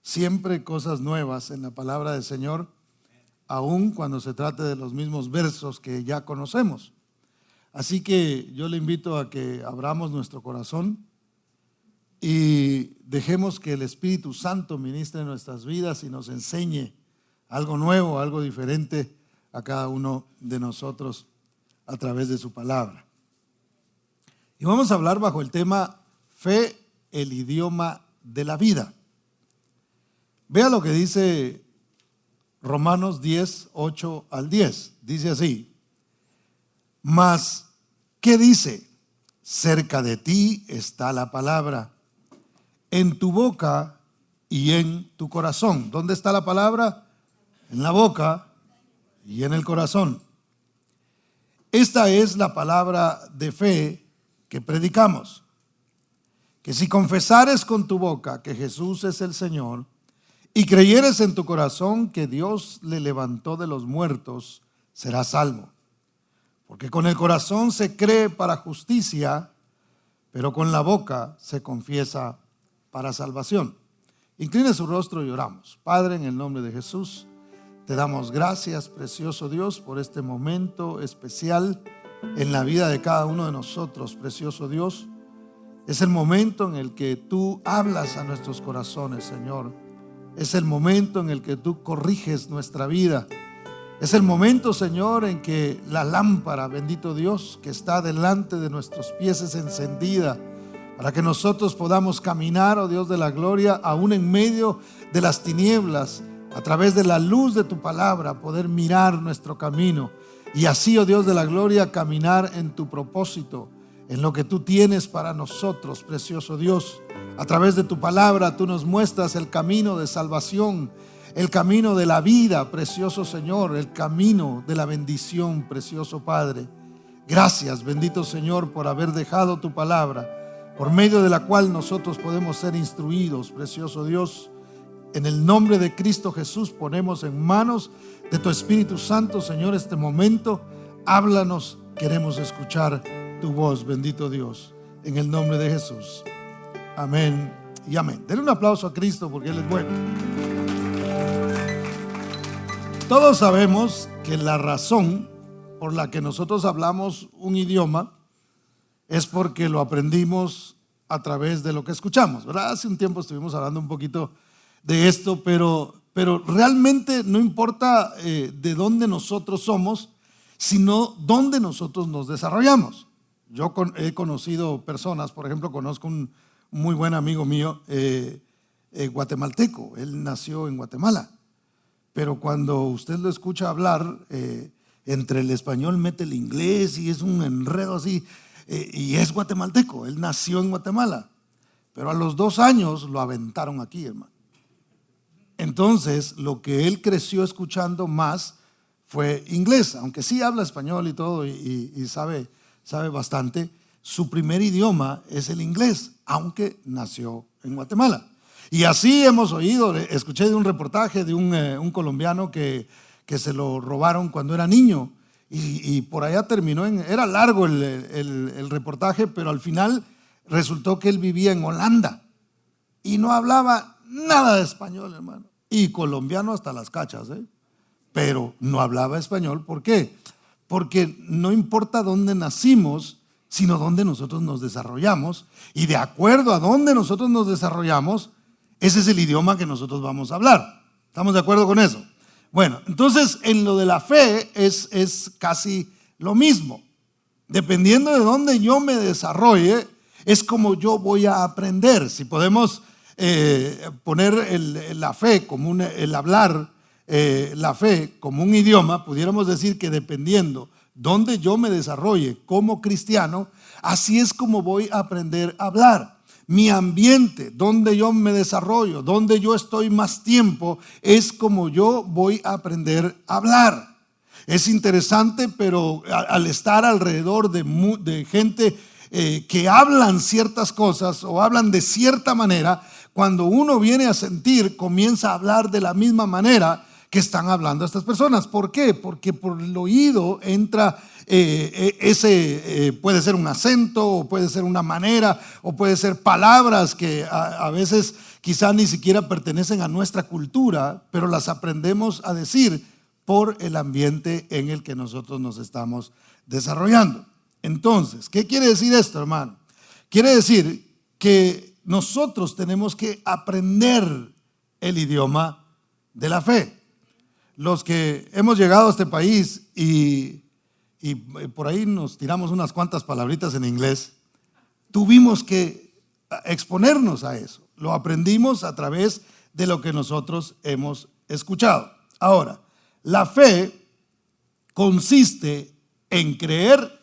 siempre cosas nuevas en la palabra del Señor, aun cuando se trate de los mismos versos que ya conocemos. Así que yo le invito a que abramos nuestro corazón y dejemos que el Espíritu Santo ministre en nuestras vidas y nos enseñe algo nuevo, algo diferente a cada uno de nosotros a través de su palabra. Y vamos a hablar bajo el tema fe, el idioma de la vida. Vea lo que dice Romanos 10, 8 al 10. Dice así: mas, ¿qué dice? Cerca de ti está la palabra, en tu boca y en tu corazón. ¿Dónde está la palabra? En la boca y en el corazón. Esta es la palabra de fe que predicamos: que si confesares con tu boca que Jesús es el Señor y creyeres en tu corazón que Dios le levantó de los muertos, serás salvo. Porque con el corazón se cree para justicia, pero con la boca se confiesa para salvación. Incline su rostro y oramos. Padre, en el nombre de Jesús, te damos gracias, precioso Dios, por este momento especial en la vida de cada uno de nosotros, precioso Dios. Es el momento en el que tú hablas a nuestros corazones, Señor. Es el momento en el que tú corriges nuestra vida. Es el momento, Señor, en que la lámpara, bendito Dios, que está delante de nuestros pies es encendida para que nosotros podamos caminar, oh Dios de la gloria, aún en medio de las tinieblas, a través de la luz de tu palabra, poder mirar nuestro camino y así, oh Dios de la gloria, caminar en tu propósito, en lo que tú tienes para nosotros, precioso Dios. A través de tu palabra tú nos muestras el camino de salvación, el camino de la vida, precioso Señor, el camino de la bendición, precioso Padre. Gracias, bendito Señor, por haber dejado tu palabra, por medio de la cual nosotros podemos ser instruidos, precioso Dios. En el nombre de Cristo Jesús ponemos en manos de tu Espíritu Santo, Señor, este momento. Háblanos, queremos escuchar tu voz, bendito Dios, en el nombre de Jesús. Amén y amén. Denle un aplauso a Cristo porque Él es bueno. Todos sabemos que la razón por la que nosotros hablamos un idioma es porque lo aprendimos a través de lo que escuchamos, ¿verdad? Hace un tiempo estuvimos hablando un poquito de esto, pero realmente no importa de dónde nosotros somos, sino dónde nosotros nos desarrollamos. Yo he conocido personas, por ejemplo, conozco un muy buen amigo mío, guatemalteco. Él nació en Guatemala, pero cuando usted lo escucha hablar, entre el español mete el inglés y es un enredo así, y es guatemalteco. Él nació en Guatemala, pero a los 2 años lo aventaron aquí, hermano. Entonces, lo que él creció escuchando más fue inglés, aunque sí habla español y todo, y sabe bastante. Su primer idioma es el inglés, aunque nació en Guatemala. Y así hemos oído, escuché de un reportaje de un colombiano que se lo robaron cuando era niño, y por allá terminó era largo el reportaje, pero al final resultó que él vivía en Holanda y no hablaba nada de español, hermano, y colombiano hasta las cachas, pero no hablaba español. ¿Por qué? Porque no importa dónde nacimos, sino dónde nosotros nos desarrollamos, y de acuerdo a dónde nosotros nos desarrollamos, ese es el idioma que nosotros vamos a hablar. ¿Estamos de acuerdo con eso? Bueno, entonces en lo de la fe es casi lo mismo. Dependiendo de dónde yo me desarrolle, es como yo voy a aprender. Si podemos poner la fe como el hablar, la fe como un idioma, pudiéramos decir que dependiendo donde yo me desarrolle como cristiano, así es como voy a aprender a hablar. Mi ambiente, donde yo me desarrollo, donde yo estoy más tiempo, es como yo voy a aprender a hablar. Es interesante, pero al estar alrededor de gente que hablan ciertas cosas o hablan de cierta manera, cuando uno viene a sentir, comienza a hablar de la misma manera que están hablando estas personas. ¿Por qué? Porque por el oído entra puede ser un acento, o puede ser una manera, o puede ser palabras que a veces quizá ni siquiera pertenecen a nuestra cultura, pero las aprendemos a decir por el ambiente en el que nosotros nos estamos desarrollando. Entonces, ¿qué quiere decir esto, hermano? Quiere decir que nosotros tenemos que aprender el idioma de la fe. Los que hemos llegado a este país y por ahí nos tiramos unas cuantas palabritas en inglés, tuvimos que exponernos a eso. Lo aprendimos a través de lo que nosotros hemos escuchado. Ahora, la fe consiste en creer,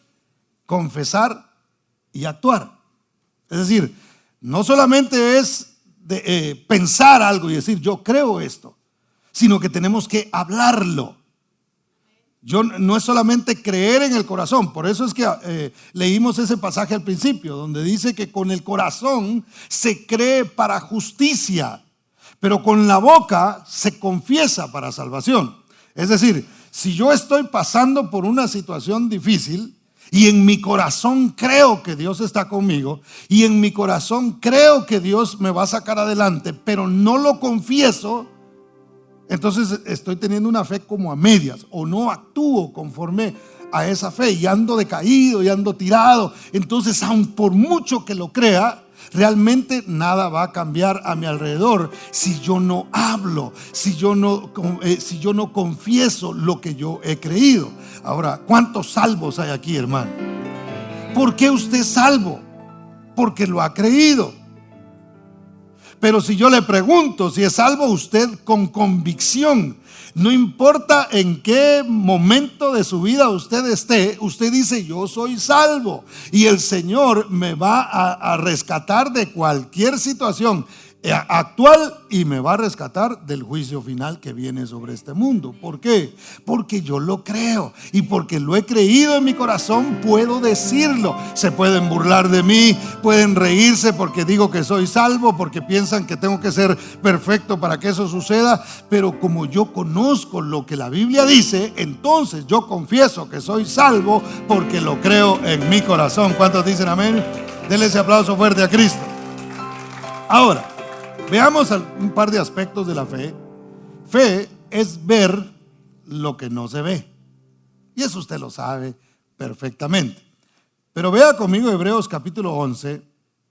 confesar y actuar. Es decir, no solamente es pensar algo y decir yo creo esto, sino que tenemos que hablarlo. No es solamente creer en el corazón. Por eso es que leímos ese pasaje al principio, donde dice que con el corazón se cree para justicia, pero con la boca se confiesa para salvación. Es decir, si yo estoy pasando por una situación difícil y en mi corazón creo que Dios está conmigo y en mi corazón creo que Dios me va a sacar adelante, pero no lo confieso, entonces estoy teniendo una fe como a medias, o no actúo conforme a esa fe y ando decaído y ando tirado. Entonces, aun por mucho que lo crea, realmente nada va a cambiar a mi alrededor si yo no hablo, si yo no confieso lo que yo he creído. Ahora, ¿cuántos salvos hay aquí, hermano? ¿Por qué usted es salvo? Porque lo ha creído. Pero si yo le pregunto si es salvo usted con convicción, no importa en qué momento de su vida usted esté, usted dice yo soy salvo y el Señor me va a rescatar de cualquier situación actual y me va a rescatar del juicio final que viene sobre este mundo. ¿Por qué? Porque yo lo creo y porque lo he creído en mi corazón puedo decirlo. Se pueden burlar de mí, pueden reírse porque digo que soy salvo, porque piensan que tengo que ser perfecto para que eso suceda, pero como yo conozco lo que la Biblia dice, entonces yo confieso que soy salvo porque lo creo en mi corazón. ¿Cuántos dicen amén? Denle ese aplauso fuerte a Cristo. Ahora, veamos un par de aspectos de la fe. Fe es ver lo que no se ve. Y eso usted lo sabe perfectamente. Pero vea conmigo Hebreos capítulo 11,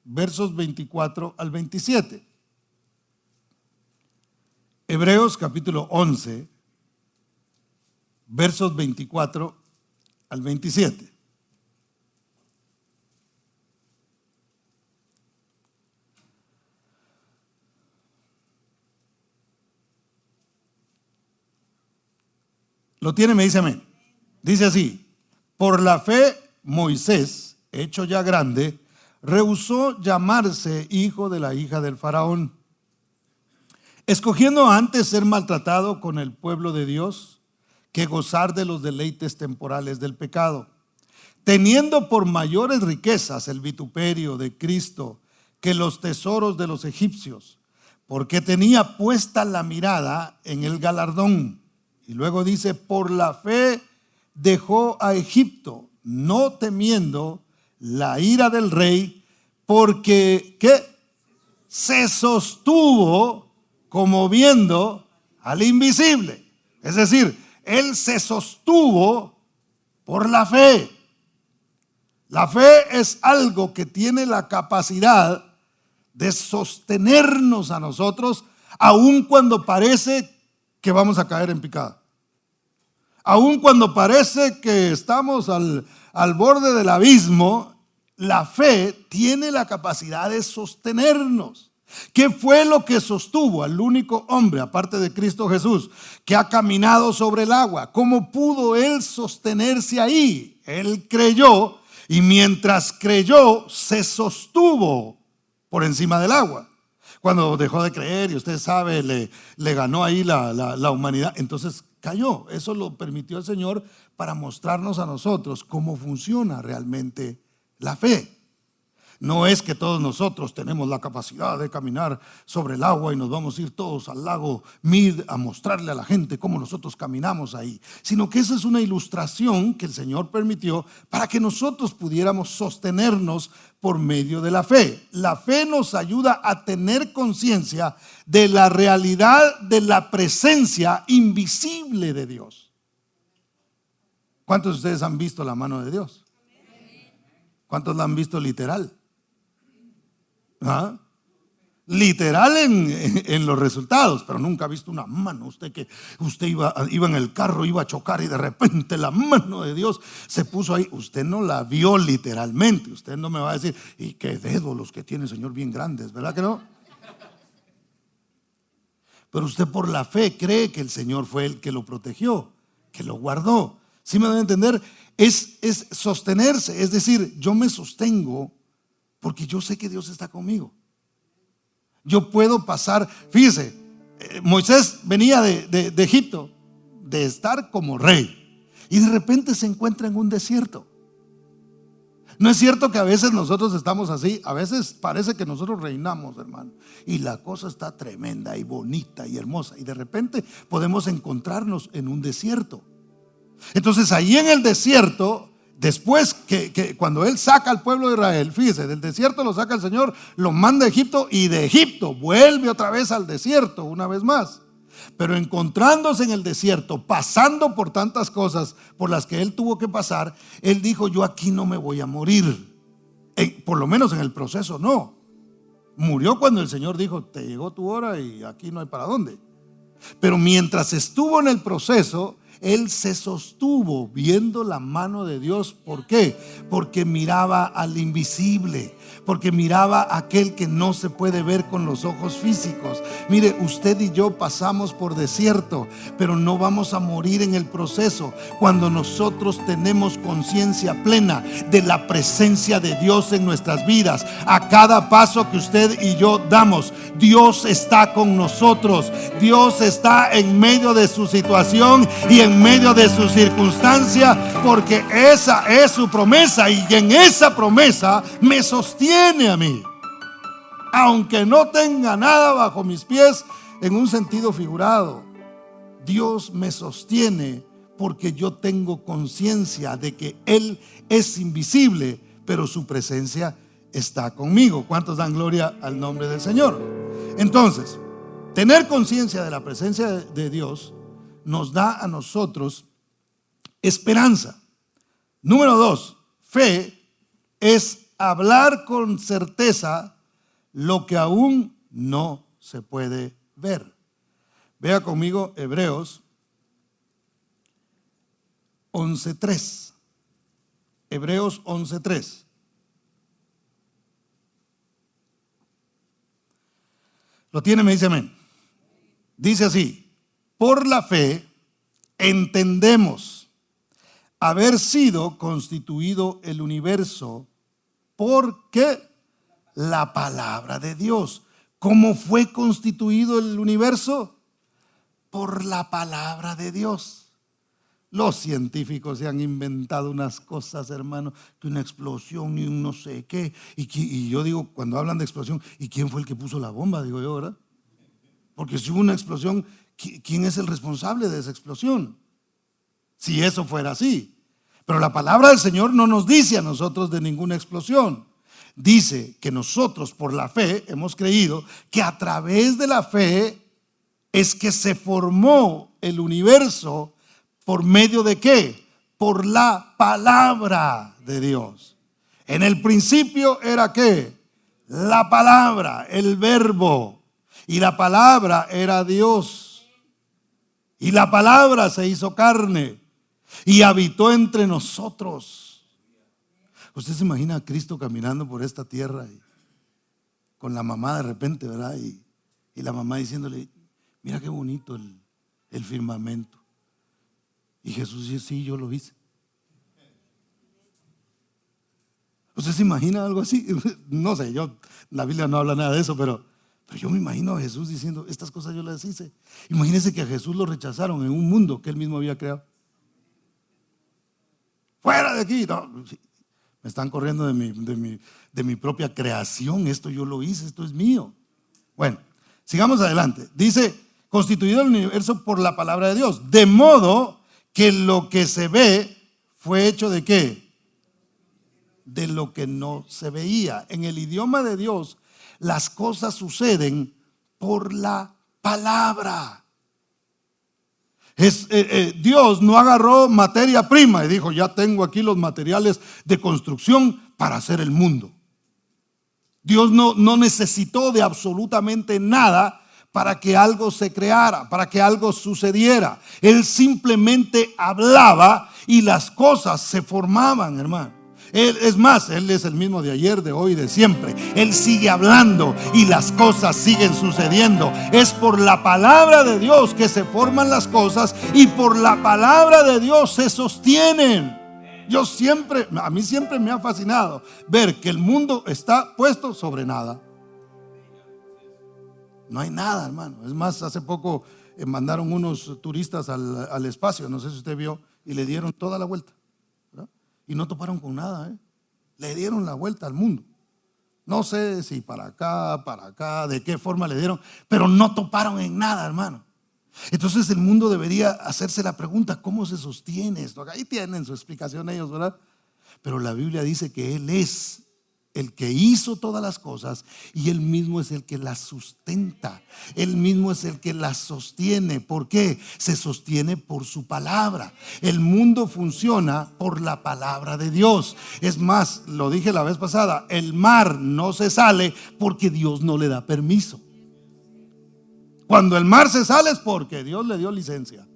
versos 24 al 27. Hebreos capítulo 11, versos 24 al 27. ¿Lo tiene? Me dice amén. Dice así: por la fe Moisés, hecho ya grande, rehusó llamarse hijo de la hija del faraón, escogiendo antes ser maltratado con el pueblo de Dios que gozar de los deleites temporales del pecado, teniendo por mayores riquezas el vituperio de Cristo que los tesoros de los egipcios, porque tenía puesta la mirada en el galardón. Y luego dice, por la fe dejó a Egipto, no temiendo la ira del rey, porque ¿qué? Se sostuvo como viendo al invisible. Es decir, él se sostuvo por la fe. La fe es algo que tiene la capacidad de sostenernos a nosotros, aun cuando parece que vamos a caer en picada. Aun cuando parece que estamos al borde del abismo, la fe tiene la capacidad de sostenernos. ¿Qué fue lo que sostuvo al único hombre, aparte de Cristo Jesús, que ha caminado sobre el agua? ¿Cómo pudo él sostenerse ahí? Él creyó y mientras creyó se sostuvo por encima del agua. Cuando dejó de creer y usted sabe, le ganó ahí la humanidad, entonces cayó. Eso lo permitió el Señor para mostrarnos a nosotros cómo funciona realmente la fe. No es que todos nosotros tenemos la capacidad de caminar sobre el agua y nos vamos a ir todos al lago Mid a mostrarle a la gente cómo nosotros caminamos ahí, sino que esa es una ilustración que el Señor permitió para que nosotros pudiéramos sostenernos por medio de la fe. La fe nos ayuda a tener conciencia de la realidad de la presencia invisible de Dios. ¿Cuántos de ustedes han visto la mano de Dios? ¿Cuántos la han visto literal? ¿Ah? Literal en los resultados, pero nunca ha visto una mano. Usted iba en el carro, iba a chocar y de repente la mano de Dios se puso ahí. Usted no la vio literalmente. Usted no me va a decir, y qué dedos los que tiene el Señor bien grandes, ¿verdad que no? Pero usted por la fe cree que el Señor fue el que lo protegió, que lo guardó. ¿Sí me debe entender? Es sostenerse, es decir, yo me sostengo porque yo sé que Dios está conmigo. Yo puedo pasar, fíjese, Moisés venía de Egipto, de estar como rey, y de repente se encuentra en un desierto. No es cierto que a veces nosotros estamos así, a veces parece que nosotros reinamos, hermano, y la cosa está tremenda y bonita y hermosa, y de repente podemos encontrarnos en un desierto. Entonces ahí en el desierto, después que cuando él saca al pueblo de Israel, fíjese, del desierto lo saca el Señor, lo manda a Egipto, y de Egipto vuelve otra vez al desierto una vez más. Pero encontrándose en el desierto, pasando por tantas cosas por las que él tuvo que pasar, él dijo: yo aquí no me voy a morir, por lo menos en el proceso no. Murió cuando el Señor dijo: te llegó tu hora y aquí no hay para dónde. Pero mientras estuvo en el proceso, él se sostuvo viendo la mano de Dios. ¿Por qué? Porque miraba al invisible, porque miraba a aquel que no se puede ver con los ojos físicos. Mire, usted y yo pasamos por desierto, pero no vamos a morir en el proceso cuando nosotros tenemos conciencia plena de la presencia de Dios en nuestras vidas. A cada paso que usted y yo damos, Dios está con nosotros. Dios está en medio de su situación y en medio de su circunstancia, porque esa es su promesa, y en esa promesa me sostiene a mí, aunque no tenga nada bajo mis pies en un sentido figurado. Dios me sostiene porque yo tengo conciencia de que Él es invisible, pero su presencia está conmigo. ¿Cuántos dan gloria al nombre del Señor? Entonces, tener conciencia de la presencia de Dios nos da a nosotros esperanza. Número 2, fe es hablar con certeza lo que aún no se puede ver. Vea conmigo Hebreos 11:3. Hebreos 11:3. ¿Lo tiene? Me dice amén. Dice así: por la fe entendemos haber sido constituido el universo porque la palabra de Dios. ¿Cómo fue constituido el universo? Por la palabra de Dios. Los científicos se han inventado unas cosas, hermano, que una explosión y un no sé qué. Y yo digo, cuando hablan de explosión, ¿y quién fue el que puso la bomba? Digo yo, ¿verdad? Porque si hubo una explosión, ¿quién es el responsable de esa explosión? Si eso fuera así. Pero la palabra del Señor no nos dice a nosotros de ninguna explosión. Dice que nosotros por la fe hemos creído que a través de la fe es que se formó el universo. ¿Por medio de qué? Por la palabra de Dios. En el principio era ¿qué? La palabra, el verbo. Y la palabra era Dios. Y la palabra se hizo carne y habitó entre nosotros. Usted se imagina a Cristo caminando por esta tierra y con la mamá de repente, ¿verdad? Y la mamá diciéndole: mira qué bonito el firmamento. Y Jesús dice: sí, yo lo hice. ¿Usted se imagina algo así? No sé, la Biblia no habla nada de eso, pero yo me imagino a Jesús diciendo: estas cosas yo las hice. Imagínense que a Jesús lo rechazaron en un mundo que él mismo había creado. Fuera de aquí. No. Me están corriendo de mi propia creación. Esto yo lo hice, esto es mío. Bueno, sigamos adelante. Dice, constituido el universo por la palabra de Dios, de modo que lo que se ve fue hecho ¿de qué? De lo que no se veía. En el idioma de Dios, las cosas suceden por la palabra. Dios no agarró materia prima y dijo, ya tengo aquí los materiales de construcción para hacer el mundo. Dios no necesitó de absolutamente nada para que algo se creara, para que algo sucediera. Él simplemente hablaba y las cosas se formaban, hermano. Él es el mismo de ayer, de hoy, de siempre. Él sigue hablando y las cosas siguen sucediendo. Es por la palabra de Dios que se forman las cosas y por la palabra de Dios se sostienen. A mí siempre me ha fascinado ver que el mundo está puesto sobre nada. No hay nada, hermano. Es más, hace poco mandaron unos turistas al espacio, no sé si usted vio, y le dieron toda la vuelta, ¿verdad? Y no toparon con nada, le dieron la vuelta al mundo. No sé si para acá, de qué forma le dieron, pero no toparon en nada, hermano. Entonces el mundo debería hacerse la pregunta, ¿cómo se sostiene esto? Ahí tienen su explicación ellos, ¿verdad? Pero la Biblia dice que Él es el que hizo todas las cosas y Él mismo es el que las sustenta. Él mismo es el que las sostiene. ¿Por qué? Se sostiene por su palabra. El mundo funciona por la palabra de Dios. Es más, lo dije la vez pasada, el mar no se sale porque Dios no le da permiso. Cuando el mar se sale es porque Dios le dio licencia.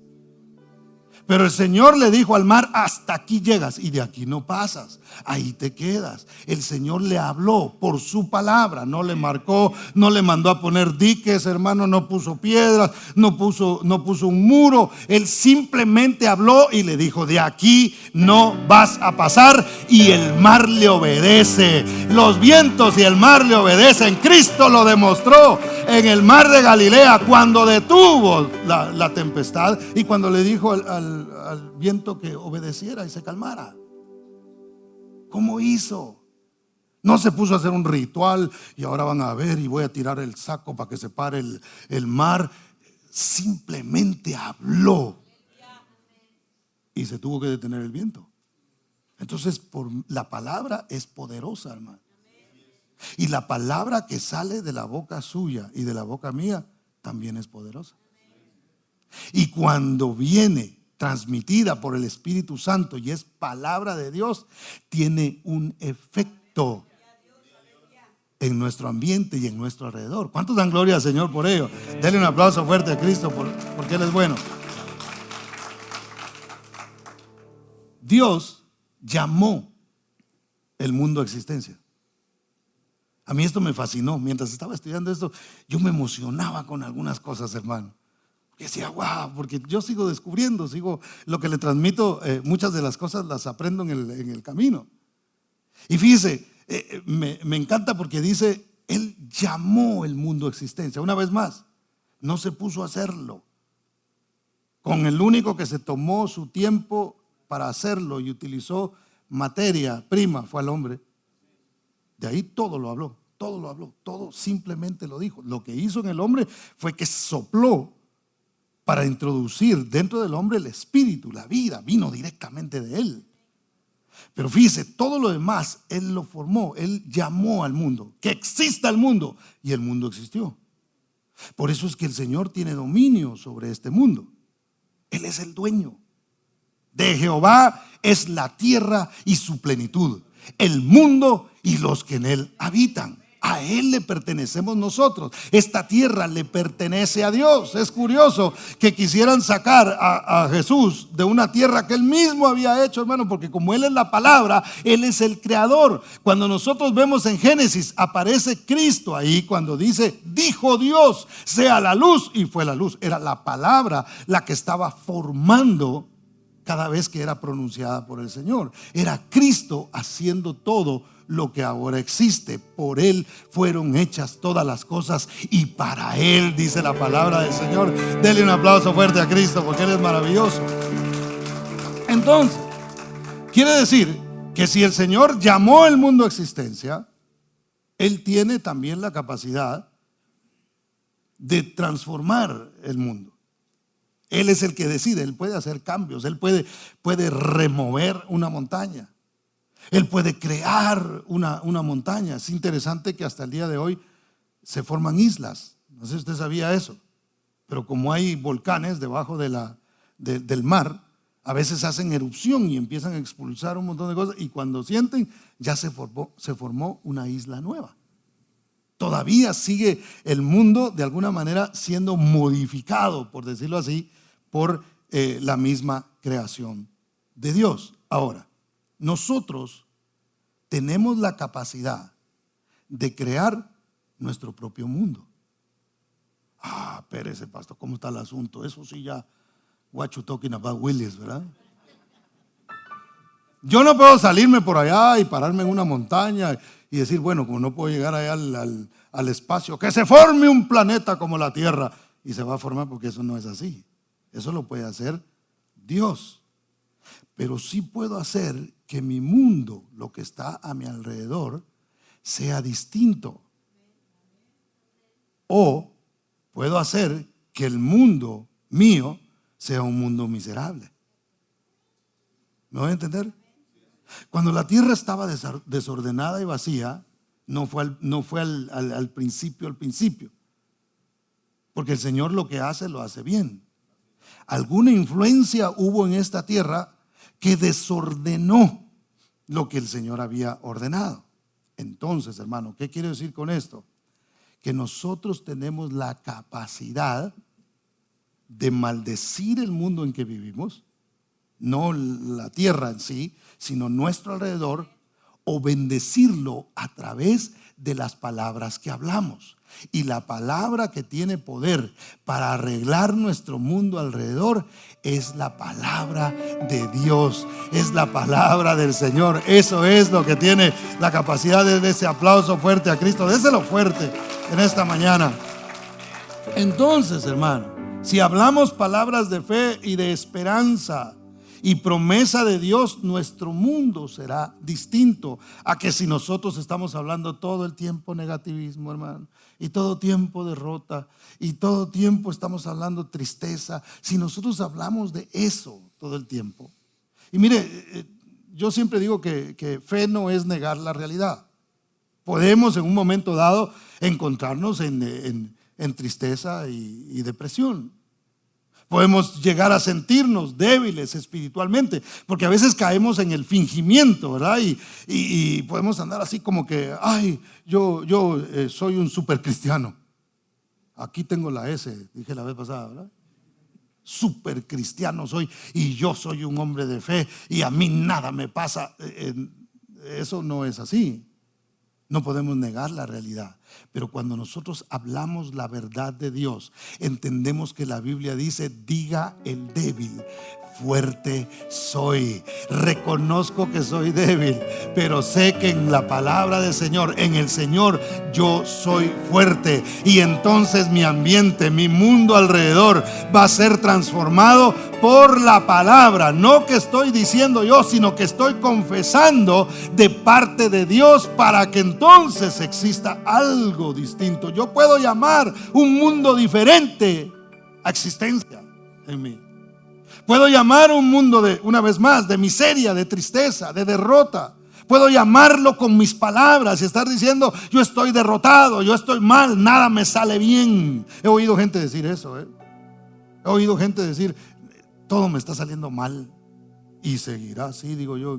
Pero el Señor le dijo al mar, hasta aquí llegas y de aquí no pasas, ahí te quedas. El Señor le habló por su palabra, no le marcó, no le mandó a poner diques, hermano, no puso piedras, no puso un muro. Él simplemente habló y le dijo, de aquí no vas a pasar, y el mar le obedece. Los vientos y el mar le obedecen. Cristo lo demostró en el mar de Galilea cuando detuvo la tempestad y cuando le dijo al viento que obedeciera y se calmara. ¿Cómo hizo? No se puso a hacer un ritual y ahora van a ver y voy a tirar el saco para que se pare el mar. Simplemente habló y se tuvo que detener el viento. Entonces, la palabra es poderosa, hermano. Y la palabra que sale de la boca suya y de la boca mía también es poderosa. Y cuando viene transmitida por el Espíritu Santo y es palabra de Dios, tiene un efecto en nuestro ambiente y en nuestro alrededor. ¿Cuántos dan gloria al Señor por ello? Denle un aplauso fuerte a Cristo porque Él es bueno. Dios llamó el mundo a existencia. A mí esto me fascinó. Mientras estaba estudiando esto, yo me emocionaba con algunas cosas, hermano. Y decía, wow, porque yo sigo descubriendo, lo que le transmito, muchas de las cosas las aprendo en el camino. Y fíjese, me encanta porque dice, Él llamó el mundo a existencia. Una vez más, no se puso a hacerlo. Con el único que se tomó su tiempo para hacerlo y utilizó materia prima fue al hombre. De ahí todo lo habló, todo simplemente lo dijo. Lo que hizo en el hombre fue que sopló para introducir dentro del hombre el espíritu, la vida, vino directamente de Él. Pero fíjese, todo lo demás Él lo formó, Él llamó al mundo, que exista el mundo, y el mundo existió. Por eso es que el Señor tiene dominio sobre este mundo. Él es el dueño. De Jehová es la tierra y su plenitud, el mundo y los que en él habitan. A Él le pertenecemos nosotros. Esta tierra le pertenece a Dios. Es curioso que quisieran sacar a Jesús de una tierra que Él mismo había hecho, hermano, porque como Él es la palabra, Él es el creador. Cuando nosotros vemos en Génesis, aparece Cristo ahí cuando dice, dijo Dios, sea la luz, y fue la luz. Era la palabra la que estaba formando cada vez que era pronunciada por el Señor. Era Cristo haciendo todo lo que ahora existe. Por Él fueron hechas todas las cosas y para Él, dice la palabra del Señor. Denle un aplauso fuerte a Cristo porque Él es maravilloso. Entonces, quiere decir que si el Señor llamó el mundo a existencia, Él tiene también la capacidad de transformar el mundo. Él es el que decide, Él puede hacer cambios, Él puede remover una montaña, Él puede crear una montaña. Es interesante que hasta el día de hoy se forman islas. No sé si usted sabía eso, pero como hay volcanes debajo del mar, a veces hacen erupción y empiezan a expulsar un montón de cosas, y cuando sienten, ya se formó una isla nueva. Todavía sigue el mundo de alguna manera siendo modificado, por decirlo así, por la misma creación de Dios. Ahora, nosotros tenemos la capacidad de crear nuestro propio mundo. Espérese, pastor, ¿cómo está el asunto? Eso sí ya, what you talking about, Willis, ¿verdad? Yo no puedo salirme por allá y pararme en una montaña y decir, bueno, como no puedo llegar allá al espacio, que se forme un planeta como la Tierra, y se va a formar, porque eso no es así. Eso lo puede hacer Dios. Pero sí puedo hacer que mi mundo, lo que está a mi alrededor, sea distinto. O puedo hacer que el mundo mío sea un mundo miserable. ¿Me voy a entender? Cuando la tierra estaba desordenada y vacía, no fue al principio, porque el Señor lo que hace, lo hace bien. Alguna influencia hubo en esta tierra que desordenó lo que el Señor había ordenado. Entonces, hermano, ¿qué quiero decir con esto? Que nosotros tenemos la capacidad de maldecir el mundo en que vivimos, no la tierra en sí, sino nuestro alrededor, o bendecirlo a través de las palabras que hablamos. Y la palabra que tiene poder para arreglar nuestro mundo alrededor es la palabra de Dios, es la palabra del Señor. Eso es lo que tiene la capacidad de ese aplauso fuerte a Cristo. Déselo fuerte en esta mañana. Entonces, hermano, si hablamos palabras de fe y de esperanza y promesa de Dios, nuestro mundo será distinto a que si nosotros estamos hablando todo el tiempo negativismo, hermano, y todo tiempo derrota, y todo tiempo estamos hablando tristeza. Si nosotros hablamos de eso todo el tiempo, y mire, yo siempre digo que fe no es negar la realidad. Podemos en un momento dado encontrarnos en tristeza y depresión. Podemos llegar a sentirnos débiles espiritualmente, porque a veces caemos en el fingimiento, ¿verdad? Y podemos andar así como que, yo soy un super cristiano. Aquí tengo la S, dije la vez pasada, ¿verdad? Super cristiano soy, y yo soy un hombre de fe, y a mí nada me pasa. Eso no es así. No podemos negar la realidad, pero cuando nosotros hablamos la verdad de Dios, entendemos que la Biblia dice: diga el débil, fuerte soy. Reconozco que soy débil, pero sé que en la palabra del Señor, en el Señor, yo soy fuerte. Y entonces mi ambiente, mi mundo alrededor va a ser transformado por la palabra. No que estoy diciendo yo, sino que estoy confesando de parte de Dios, para que entonces exista algo distinto. Yo puedo llamar un mundo diferente a existencia en mí. Puedo llamar un mundo una vez más, de miseria, de tristeza, de derrota. Puedo llamarlo con mis palabras y estar diciendo: yo estoy derrotado, yo estoy mal, nada me sale bien. He oído gente decir eso, He oído gente decir: todo me está saliendo mal. Y seguirá así, digo yo,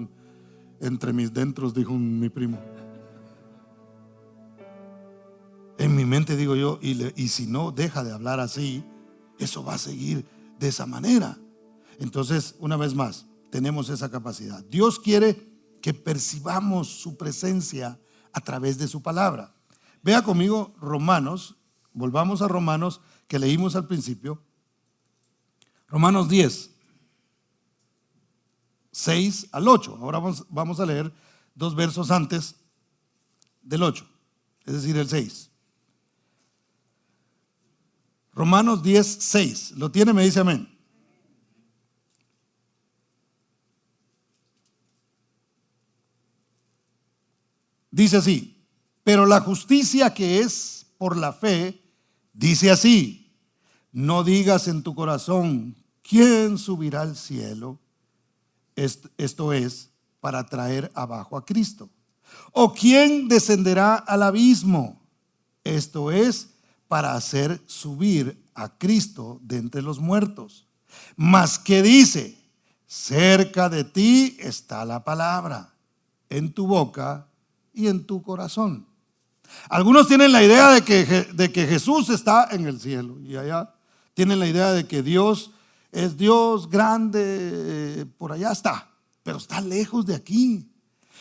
entre mis dentros, dijo mi primo. En mi mente digo yo, y si no deja de hablar así, eso va a seguir de esa manera. Entonces, una vez más, tenemos esa capacidad. Dios quiere que percibamos su presencia a través de su palabra. Vea conmigo Romanos, volvamos a Romanos, que leímos al principio. Romanos 10, 6 al 8. Ahora vamos a leer 2 versos antes del 8, es decir, el 6. Romanos 10, 6. ¿Lo tiene? Me dice amén. dice así: pero la justicia que es por la fe, dice así: no digas en tu corazón, ¿quién subirá al cielo? Esto es, para traer abajo a Cristo. ¿O quién descenderá al abismo? Esto es, para hacer subir a Cristo de entre los muertos. Mas que dice: cerca de ti está la palabra, en tu boca y en tu corazón. Algunos tienen la idea de que Jesús está en el cielo, y allá tienen la idea de que Dios es Dios grande, por allá está, pero está lejos de aquí.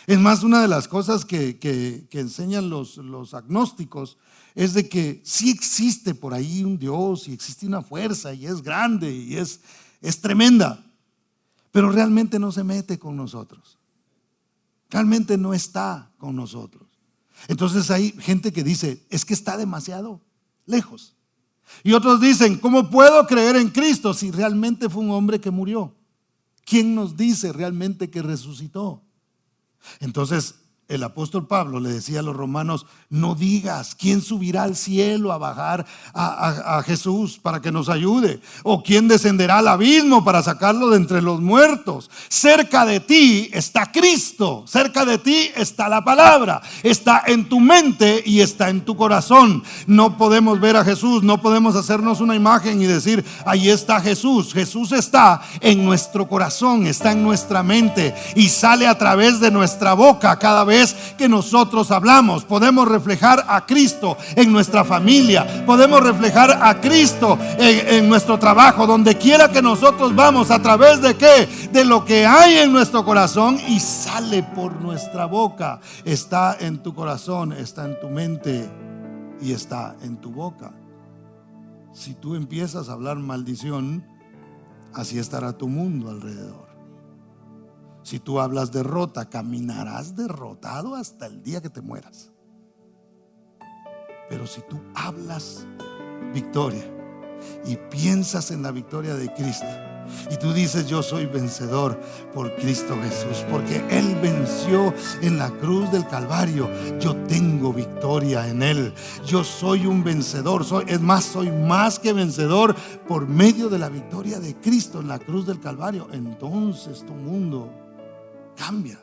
Es más, una de las cosas que enseñan los agnósticos es de que sí existe por ahí un Dios, y existe una fuerza, y es grande, y es tremenda, pero realmente no se mete con nosotros, realmente no está con nosotros. Entonces hay gente que dice: es que está demasiado lejos. Y otros dicen: ¿cómo puedo creer en Cristo si realmente fue un hombre que murió? ¿Quién nos dice realmente que resucitó? Entonces el apóstol Pablo le decía a los romanos: no digas quién subirá al cielo a bajar a Jesús para que nos ayude, o quién descenderá al abismo para sacarlo de entre los muertos. Cerca de ti está Cristo, cerca de ti está la palabra, está en tu mente y está en tu corazón. No podemos ver a Jesús, no podemos hacernos una imagen y decir: ahí está Jesús. Jesús está en nuestro corazón, está en nuestra mente y sale a través de nuestra boca cada vez que nosotros hablamos. Podemos reflejar a Cristo en nuestra familia, podemos reflejar a Cristo en nuestro trabajo, donde quiera que nosotros vamos. ¿A través de qué? De lo que hay en nuestro corazón y sale por nuestra boca. Está en tu corazón, está en tu mente y está en tu boca. Si tú empiezas a hablar maldición, así estará tu mundo alrededor. Si tú hablas derrota, caminarás derrotado hasta el día que te mueras. Pero si tú hablas victoria y piensas en la victoria de Cristo, y tú dices: yo soy vencedor por Cristo Jesús, porque Él venció en la cruz del Calvario, yo tengo victoria en Él, yo soy un vencedor, soy más que vencedor por medio de la victoria de Cristo en la cruz del Calvario. Entonces tu mundo cambia,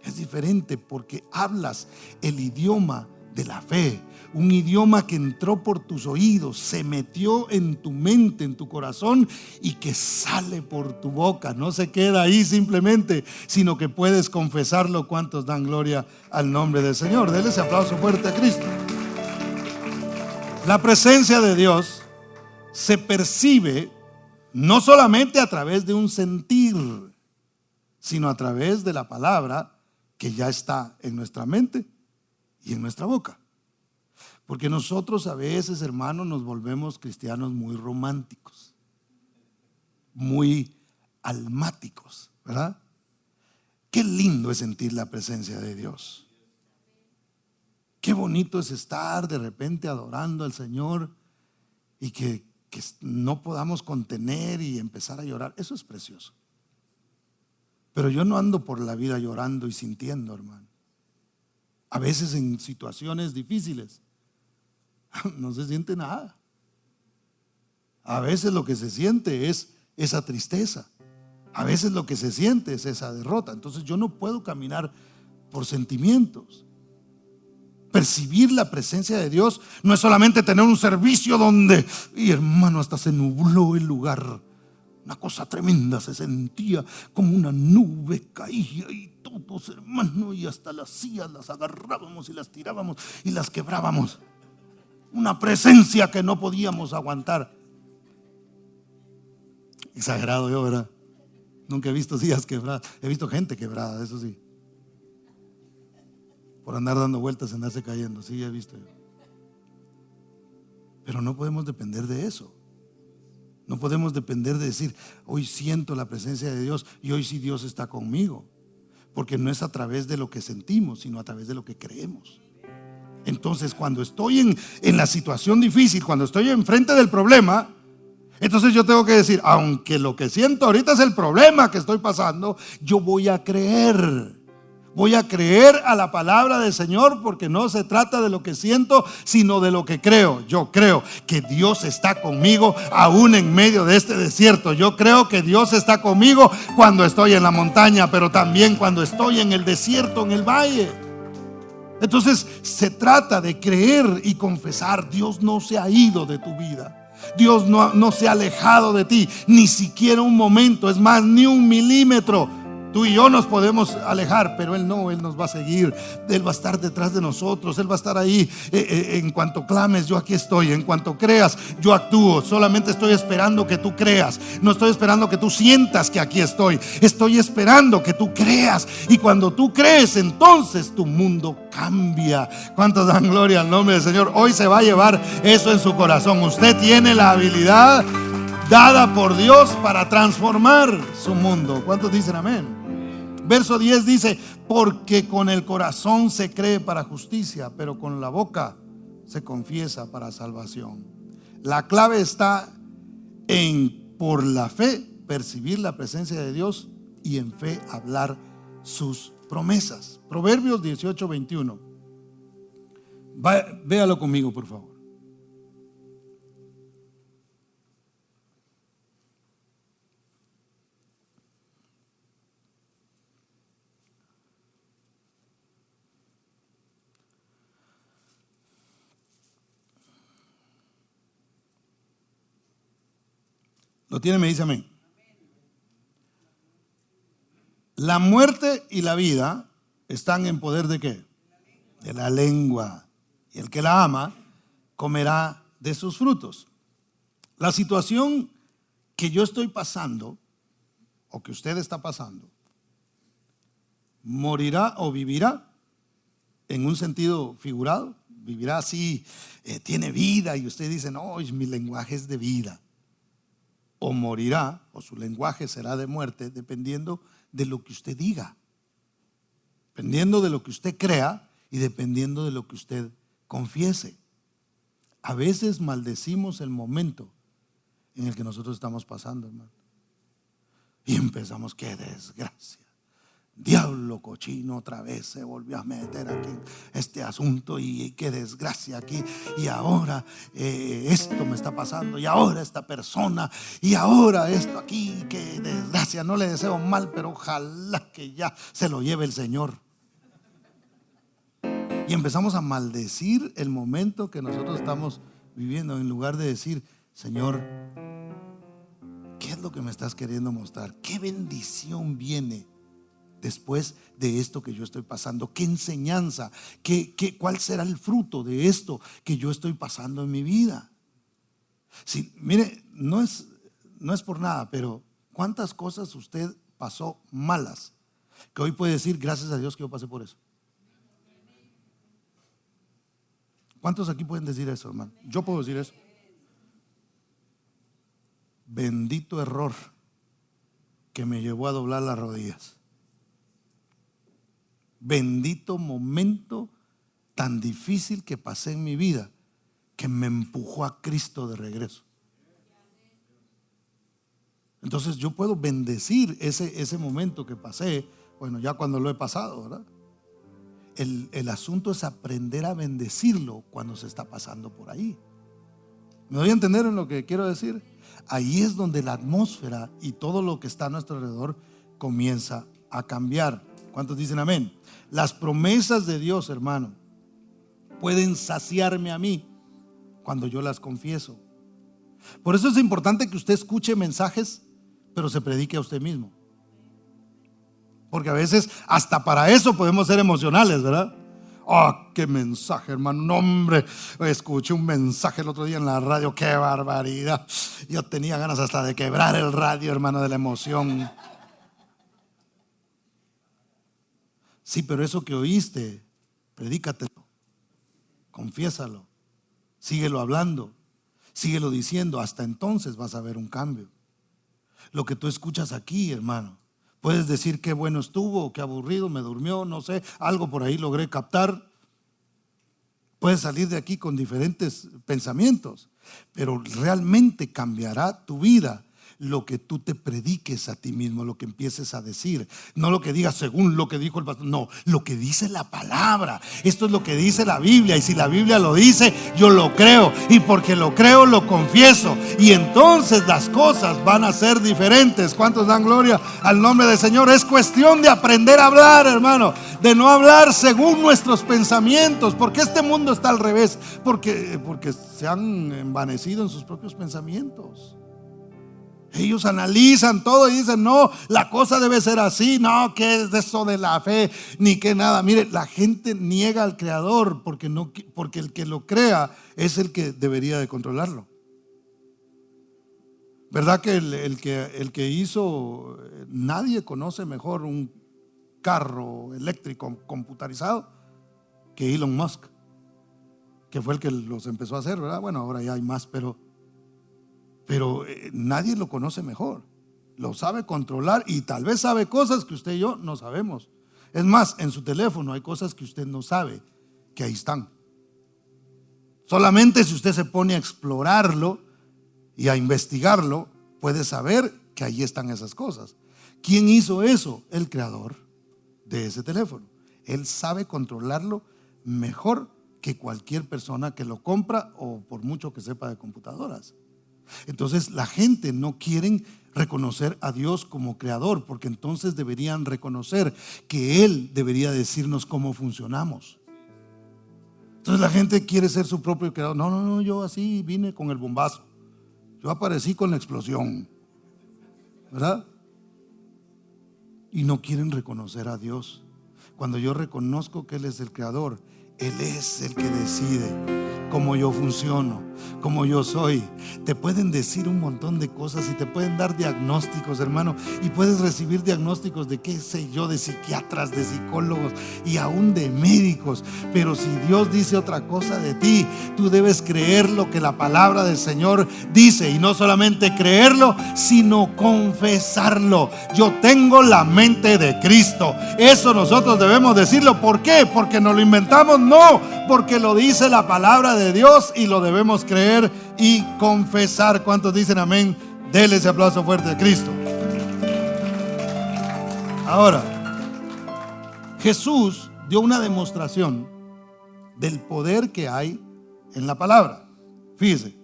es diferente, porque hablas el idioma de la fe, un idioma que entró por tus oídos, se metió en tu mente, en tu corazón, y que sale por tu boca. No se queda ahí simplemente, sino que puedes confesarlo. ¿Cuántos dan gloria al nombre del Señor? Denle ese aplauso fuerte a Cristo. La presencia de Dios se percibe no solamente a través de un sentir, sino a través de la palabra que ya está en nuestra mente y en nuestra boca. Porque nosotros a veces, hermanos, nos volvemos cristianos muy románticos, muy almáticos, ¿verdad? Qué lindo es sentir la presencia de Dios. Qué bonito es estar de repente adorando al Señor y que no podamos contener y empezar a llorar. Eso es precioso. Pero yo no ando por la vida llorando y sintiendo, hermano. A veces en situaciones difíciles no se siente nada. A veces lo que se siente es esa tristeza. A veces lo que se siente es esa derrota. Entonces yo no puedo caminar por sentimientos. Percibir la presencia de Dios no es solamente tener un servicio donde, y hermano, hasta se nubló el lugar. Una cosa tremenda, se sentía como una nube caía y todos, hermano, y hasta las sillas las agarrábamos y las tirábamos y las quebrábamos. Una presencia que no podíamos aguantar. Exagerado yo, ¿verdad? Nunca he visto sillas quebradas. He visto gente quebrada, eso sí, por andar dando vueltas, andarse cayendo. Sí, he visto yo. Pero no podemos depender de eso. No podemos depender de decir: hoy siento la presencia de Dios y hoy sí Dios está conmigo. Porque no es a través de lo que sentimos, sino a través de lo que creemos. Entonces, cuando estoy en la situación difícil, cuando estoy enfrente del problema, entonces yo tengo que decir: aunque lo que siento ahorita es el problema que estoy pasando, yo voy a creer. Voy a creer a la palabra del Señor, porque no se trata de lo que siento, sino de lo que creo. Yo creo que Dios está conmigo aún en medio de este desierto. Yo creo que Dios está conmigo cuando estoy en la montaña, pero también cuando estoy en el desierto, en el valle. Entonces se trata de creer y confesar. Dios no se ha ido de tu vida. Dios no se ha alejado de ti, ni siquiera un momento, es más, ni un milímetro. Tú y yo nos podemos alejar, pero Él no, Él nos va a seguir. Él va a estar detrás de nosotros. Él va a estar ahí. En cuanto clames, yo aquí estoy. En cuanto creas, yo actúo. Solamente estoy esperando que tú creas. No estoy esperando que tú sientas que aquí estoy. Estoy esperando que tú creas. Y cuando tú crees, entonces tu mundo cambia. ¿Cuántos dan gloria al nombre del Señor? Hoy se va a llevar eso en su corazón. Usted tiene la habilidad dada por Dios para transformar su mundo. ¿Cuántos dicen amén? Verso 10 dice: porque con el corazón se cree para justicia, pero con la boca se confiesa para salvación. La clave está en, por la fe, percibir la presencia de Dios, y en fe hablar sus promesas. Proverbios 18:21. Véalo conmigo, por favor. ¿Lo tiene? Me dice amén. La muerte y la vida están en poder ¿de qué? De la lengua. Y el que la ama comerá de sus frutos. La situación que yo estoy pasando, o que usted está pasando, morirá o vivirá en un sentido figurado. Vivirá así, tiene vida, y usted dice: no, mi lenguaje es de vida. O morirá, o su lenguaje será de muerte, dependiendo de lo que usted diga, dependiendo de lo que usted crea y dependiendo de lo que usted confiese. A veces maldecimos el momento en el que nosotros estamos pasando, hermano, y empezamos: qué desgracia, diablo cochino, otra vez se volvió a meter aquí en este asunto, y qué desgracia aquí, y ahora esto me está pasando, y ahora esta persona, y ahora esto aquí, qué desgracia. No le deseo mal, pero ojalá que ya se lo lleve el Señor. Y empezamos a maldecir el momento que nosotros estamos viviendo, en lugar de decir: Señor, ¿qué es lo que me estás queriendo mostrar? ¿Qué bendición viene después de esto que yo estoy pasando? ¿Qué enseñanza? ¿Cuál será el fruto de esto que yo estoy pasando en mi vida? Sí, mire, no es por nada, pero ¿cuántas cosas usted pasó malas que hoy puede decir: gracias a Dios que yo pasé por eso? ¿Cuántos aquí pueden decir eso, hermano? Yo puedo decir eso. Bendito error que me llevó a doblar las rodillas. Bendito momento tan difícil que pasé en mi vida, que me empujó a Cristo de regreso. Entonces yo puedo bendecir ese momento que pasé, bueno, ya cuando lo he pasado, ¿verdad? El asunto es aprender a bendecirlo cuando se está pasando por ahí. ¿Me doy a entender en lo que quiero decir? Ahí es donde la atmósfera y todo lo que está a nuestro alrededor comienza a cambiar. ¿Cuántos dicen amén? Las promesas de Dios, hermano, pueden saciarme a mí cuando yo las confieso. Por eso es importante que usted escuche mensajes, pero se predique a usted mismo. Porque a veces hasta para eso podemos ser emocionales, ¿verdad? Oh, qué mensaje, hermano. No, hombre, escuché un mensaje el otro día en la radio. Qué barbaridad. Yo tenía ganas hasta de quebrar el radio, hermano, de la emoción. Sí, pero eso que oíste, predícatelo, confiésalo, síguelo hablando, síguelo diciendo. Hasta entonces vas a ver un cambio. Lo que tú escuchas aquí, hermano, puedes decir: qué bueno estuvo, qué aburrido, me durmió, no sé, algo por ahí logré captar. Puedes salir de aquí con diferentes pensamientos, pero realmente cambiará tu vida lo que tú te prediques a ti mismo, lo que empieces a decir. No lo que digas según lo que dijo el pastor, no, lo que dice la palabra. Esto es lo que dice la Biblia, y si la Biblia lo dice, yo lo creo, y porque lo creo, lo confieso, y entonces las cosas van a ser diferentes. ¿Cuántos dan gloria al nombre del Señor? Es cuestión de aprender a hablar, hermano, de no hablar según nuestros pensamientos, porque este mundo está al revés, porque se han envanecido en sus propios pensamientos. Ellos analizan todo y dicen, no, la cosa debe ser así, no, ¿qué es eso de la fe? Ni que nada. Mire, la gente niega al Creador porque el que lo crea es el que debería de controlarlo. ¿Verdad que el que hizo, nadie conoce mejor un carro eléctrico computarizado que Elon Musk, que fue el que los empezó a hacer, ¿verdad? Bueno, ahora ya hay más, pero nadie lo conoce mejor. Lo sabe controlar, y tal vez sabe cosas que usted y yo no sabemos. Es más, en su teléfono hay cosas que usted no sabe, que ahí están. Solamente si usted se pone a explorarlo y a investigarlo, puede saber que ahí están esas cosas. ¿Quién hizo eso? El creador de ese teléfono. Él sabe controlarlo mejor que cualquier persona que lo compra, o por mucho que sepa de computadoras. Entonces la gente no quiere reconocer a Dios como creador, porque entonces deberían reconocer que Él debería decirnos cómo funcionamos. Entonces la gente quiere ser su propio creador. No, yo así vine con el bombazo, yo aparecí con la explosión, ¿verdad? Y no quieren reconocer a Dios. Cuando yo reconozco que Él es el creador, Él es el que decide cómo yo funciono, cómo yo soy. Te pueden decir un montón de cosas y te pueden dar diagnósticos, hermano, y puedes recibir diagnósticos de qué sé yo, de psiquiatras, de psicólogos y aún de médicos. Pero si Dios dice otra cosa de ti, tú debes creer lo que la palabra del Señor dice, y no solamente creerlo, sino confesarlo. Yo tengo la mente de Cristo. Eso nosotros debemos decirlo. ¿Por qué? ¿Porque nos lo inventamos? No, porque lo dice la palabra de Dios y lo debemos creer y confesar. ¿Cuántos dicen amén? Dele ese aplauso fuerte a Cristo. Ahora, Jesús dio una demostración del poder que hay en la palabra. Fíjese,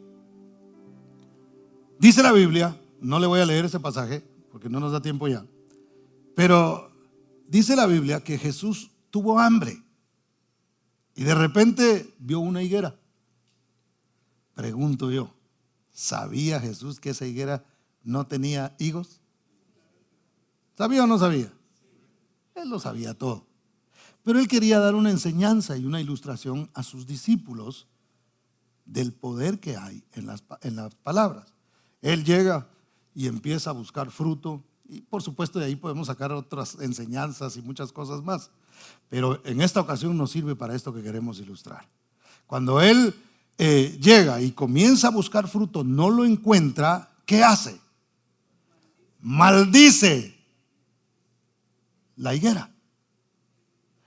dice la Biblia, no le voy a leer ese pasaje porque no nos da tiempo ya, pero dice la Biblia que Jesús tuvo hambre y de repente vio una higuera. Pregunto yo, ¿sabía Jesús que esa higuera no tenía higos? ¿Sabía o no sabía? Él lo sabía todo. Pero él quería dar una enseñanza y una ilustración a sus discípulos del poder que hay en las palabras. Él llega y empieza a buscar fruto, y por supuesto de ahí podemos sacar otras enseñanzas y muchas cosas más. Pero en esta ocasión nos sirve para esto que queremos ilustrar. Cuando él llega y comienza a buscar fruto, no lo encuentra, ¿qué hace? Maldice la higuera.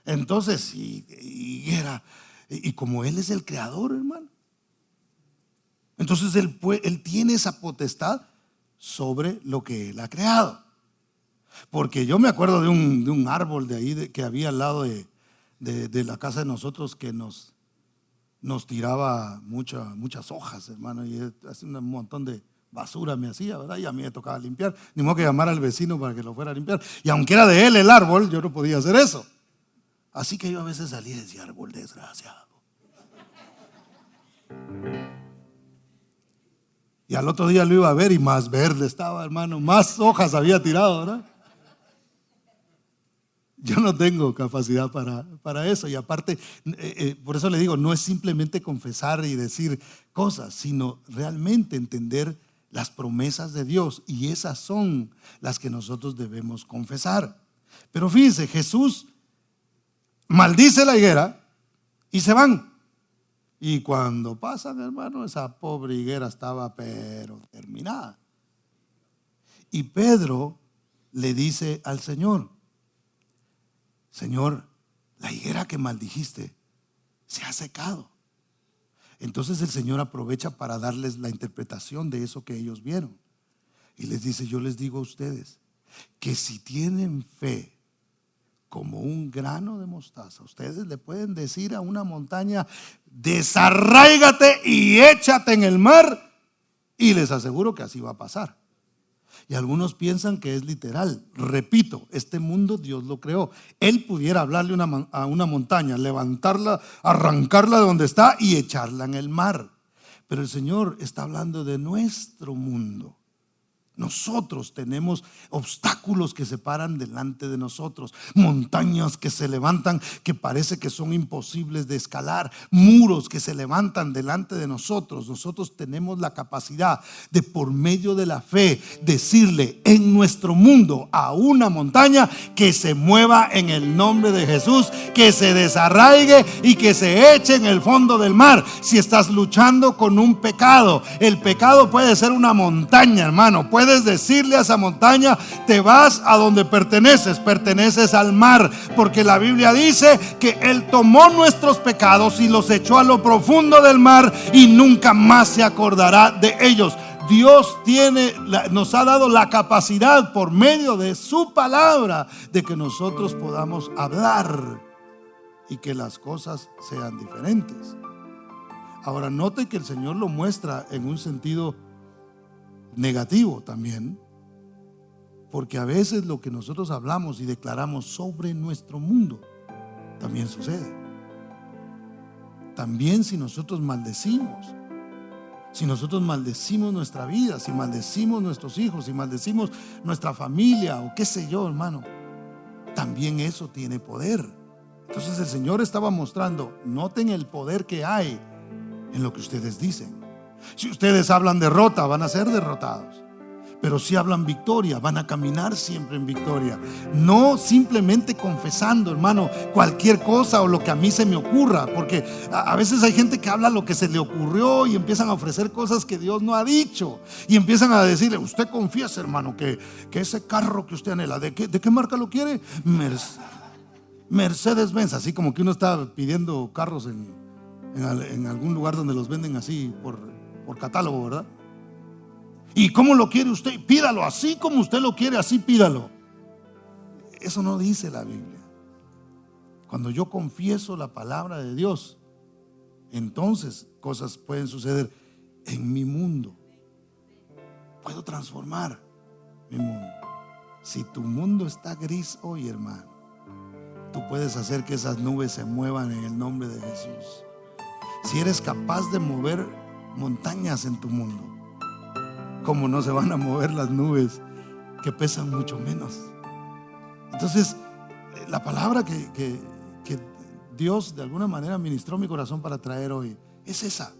Entonces, higuera, y como Él es el creador, hermano, entonces él tiene esa potestad sobre lo que Él ha creado. Porque yo me acuerdo de un árbol de ahí que había al lado de la casa de nosotros, que nos tiraba muchas hojas, hermano, y hace un montón de basura me hacía, ¿verdad? Y a mí me tocaba limpiar, ni modo que llamar al vecino para que lo fuera a limpiar. Y aunque era de él el árbol, yo no podía hacer eso. Así que yo a veces salía de ese árbol desgraciado. Y al otro día lo iba a ver y más verde estaba, hermano, más hojas había tirado, ¿verdad? Yo no tengo capacidad para eso. Y aparte, por eso le digo, no es simplemente confesar y decir cosas, sino realmente entender las promesas de Dios. Y esas son las que nosotros debemos confesar. Pero fíjense, Jesús maldice la higuera y se van. Y cuando pasan, hermano, esa pobre higuera estaba pero terminada. Y Pedro le dice al Señor: Señor, la higuera que maldijiste se ha secado. Entonces el Señor aprovecha para darles la interpretación de eso que ellos vieron. Y les dice: yo les digo a ustedes que si tienen fe como un grano de mostaza, ustedes le pueden decir a una montaña: desarráigate y échate en el mar, y les aseguro que así va a pasar. Y algunos piensan que es literal. Repito, este mundo Dios lo creó. Él pudiera hablarle a una montaña, levantarla, arrancarla de donde está y echarla en el mar. Pero el Señor está hablando de nuestro mundo. Nosotros tenemos obstáculos que se paran delante de nosotros, montañas que se levantan que parece que son imposibles de escalar, muros que se levantan delante de nosotros. Nosotros tenemos la capacidad de, por medio de la fe, decirle en nuestro mundo a una montaña que se mueva en el nombre de Jesús, que se desarraigue y que se eche en el fondo del mar. Si estás luchando con un pecado, el pecado puede ser una montaña, hermano. Puedes decirle a esa montaña: te vas a donde perteneces al mar, porque la Biblia dice que Él tomó nuestros pecados y los echó a lo profundo del mar y nunca más se acordará de ellos. Dios nos ha dado la capacidad por medio de su palabra de que nosotros podamos hablar y que las cosas sean diferentes. Ahora, note que el Señor lo muestra en un sentido negativo también, porque a veces lo que nosotros hablamos y declaramos sobre nuestro mundo también sucede. También si nosotros maldecimos nuestra vida, si maldecimos nuestros hijos, si maldecimos nuestra familia o qué sé yo, hermano, también eso tiene poder. Entonces el Señor estaba mostrando: noten el poder que hay en lo que ustedes dicen. Si ustedes hablan derrota, van a ser derrotados. Pero si hablan victoria, van a caminar siempre en victoria. No simplemente confesando, hermano, cualquier cosa o lo que a mí se me ocurra. Porque a veces hay gente que habla lo que se le ocurrió y empiezan a ofrecer cosas que Dios no ha dicho. Y empiezan a decirle: usted confiesa, hermano, que ese carro que usted anhela, ¿de qué marca lo quiere? Mercedes-Benz. Así como que uno está pidiendo carros en algún lugar donde los venden así por catálogo, ¿verdad? ¿Y cómo lo quiere usted? Pídalo así como usted lo quiere, así pídalo. Eso no dice la Biblia. Cuando yo confieso la palabra de Dios, entonces cosas pueden suceder en mi mundo. Puedo transformar mi mundo. Si tu mundo está gris hoy, hermano, tú puedes hacer que esas nubes se muevan en el nombre de Jesús. Si eres capaz de mover montañas en tu mundo, ¿cómo no se van a mover las nubes que pesan mucho menos? Entonces, la palabra que Dios de alguna manera ministró mi corazón para traer hoy es esa: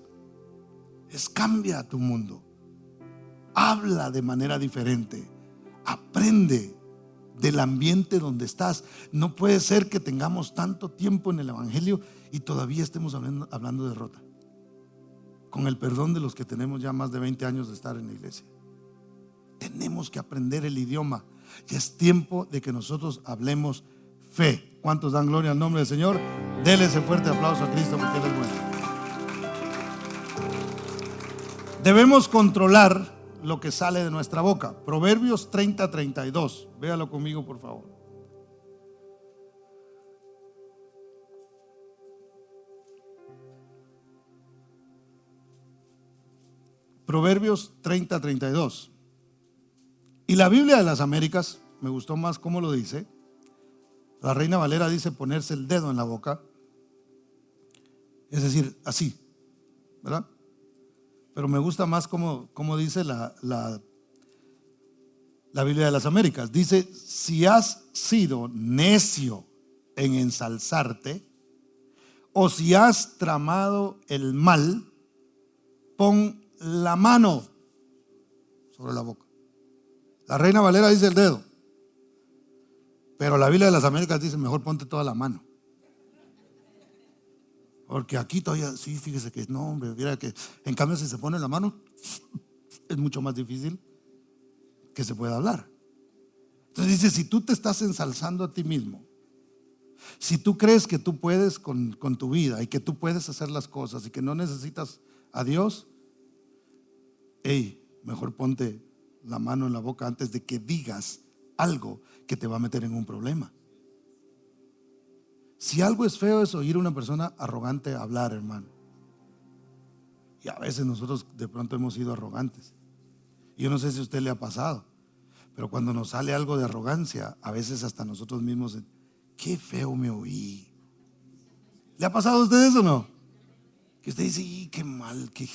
es cambia tu mundo, habla de manera diferente, aprende del ambiente donde estás. No puede ser que tengamos tanto tiempo en el evangelio y todavía estemos hablando de derrota, con el perdón de los que tenemos ya más de 20 años de estar en la iglesia. Tenemos que aprender el idioma. Ya es tiempo de que nosotros hablemos fe. ¿Cuántos dan gloria al nombre del Señor? Dele ese fuerte aplauso a Cristo, porque Él es bueno. Debemos controlar lo que sale de nuestra boca. Proverbios 30:32. Véalo conmigo, por favor. Proverbios 30:32. Y la Biblia de las Américas, me gustó más cómo lo dice. La Reina Valera dice ponerse el dedo en la boca. Es decir, así, ¿verdad? Pero me gusta más cómo dice la Biblia de las Américas. Dice: si has sido necio en ensalzarte, o si has tramado el mal, pon la mano sobre la boca. La Reina Valera dice el dedo, pero la Biblia de las Américas dice: mejor ponte toda la mano. Porque aquí todavía, sí, fíjese que no, hombre, mira que en cambio si se pone la mano es mucho más difícil que se pueda hablar. Entonces dice: si tú te estás ensalzando a ti mismo, si tú crees que tú puedes con tu vida y que tú puedes hacer las cosas y que no necesitas a Dios, mejor ponte la mano en la boca antes de que digas algo que te va a meter en un problema. Si algo es feo es oír a una persona arrogante hablar, hermano. Y a veces nosotros de pronto hemos sido arrogantes. Yo no sé si a usted le ha pasado, pero cuando nos sale algo de arrogancia, a veces hasta nosotros mismos, qué feo me oí. ¿Le ha pasado a usted eso o no? Que usted dice, y qué mal, que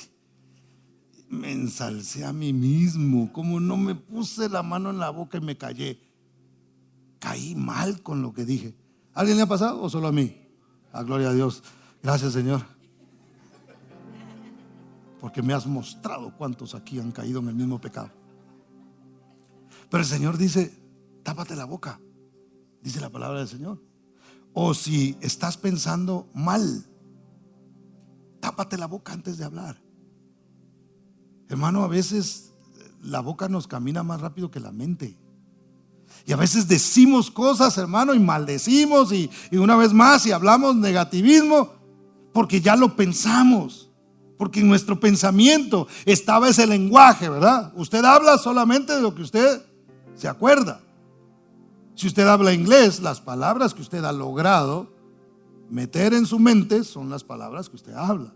me ensalcé a mí mismo, como no me puse la mano en la boca y me callé. Caí mal con lo que dije. ¿A alguien le ha pasado o solo a mí? Ah, gloria a Dios. Gracias, Señor, porque me has mostrado cuántos aquí han caído en el mismo pecado. Pero el Señor dice, tápate la boca, dice la palabra del Señor. O si estás pensando mal, tápate la boca antes de hablar. Hermano, a veces la boca nos camina más rápido que la mente. Y a veces decimos cosas, hermano, y maldecimos y una vez más y hablamos negativismo porque ya lo pensamos. Porque en nuestro pensamiento estaba ese lenguaje, ¿verdad? Usted habla solamente de lo que usted se acuerda. Si usted habla inglés, las palabras que usted ha logrado meter en su mente son las palabras que usted habla.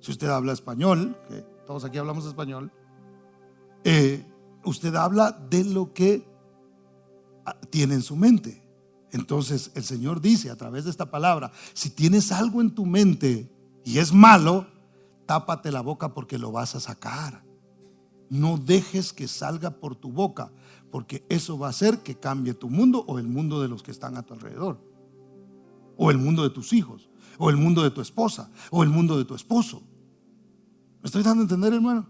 Si usted habla español, que todos aquí hablamos español, usted habla de lo que tiene en su mente. Entonces el Señor dice a través de esta palabra, si tienes algo en tu mente y es malo, tápate la boca porque lo vas a sacar. No dejes que salga por tu boca, porque eso va a hacer que cambie tu mundo o el mundo de los que están a tu alrededor, o el mundo de tus hijos, o el mundo de tu esposa, o el mundo de tu esposo. ¿Me estoy dando a entender, hermano?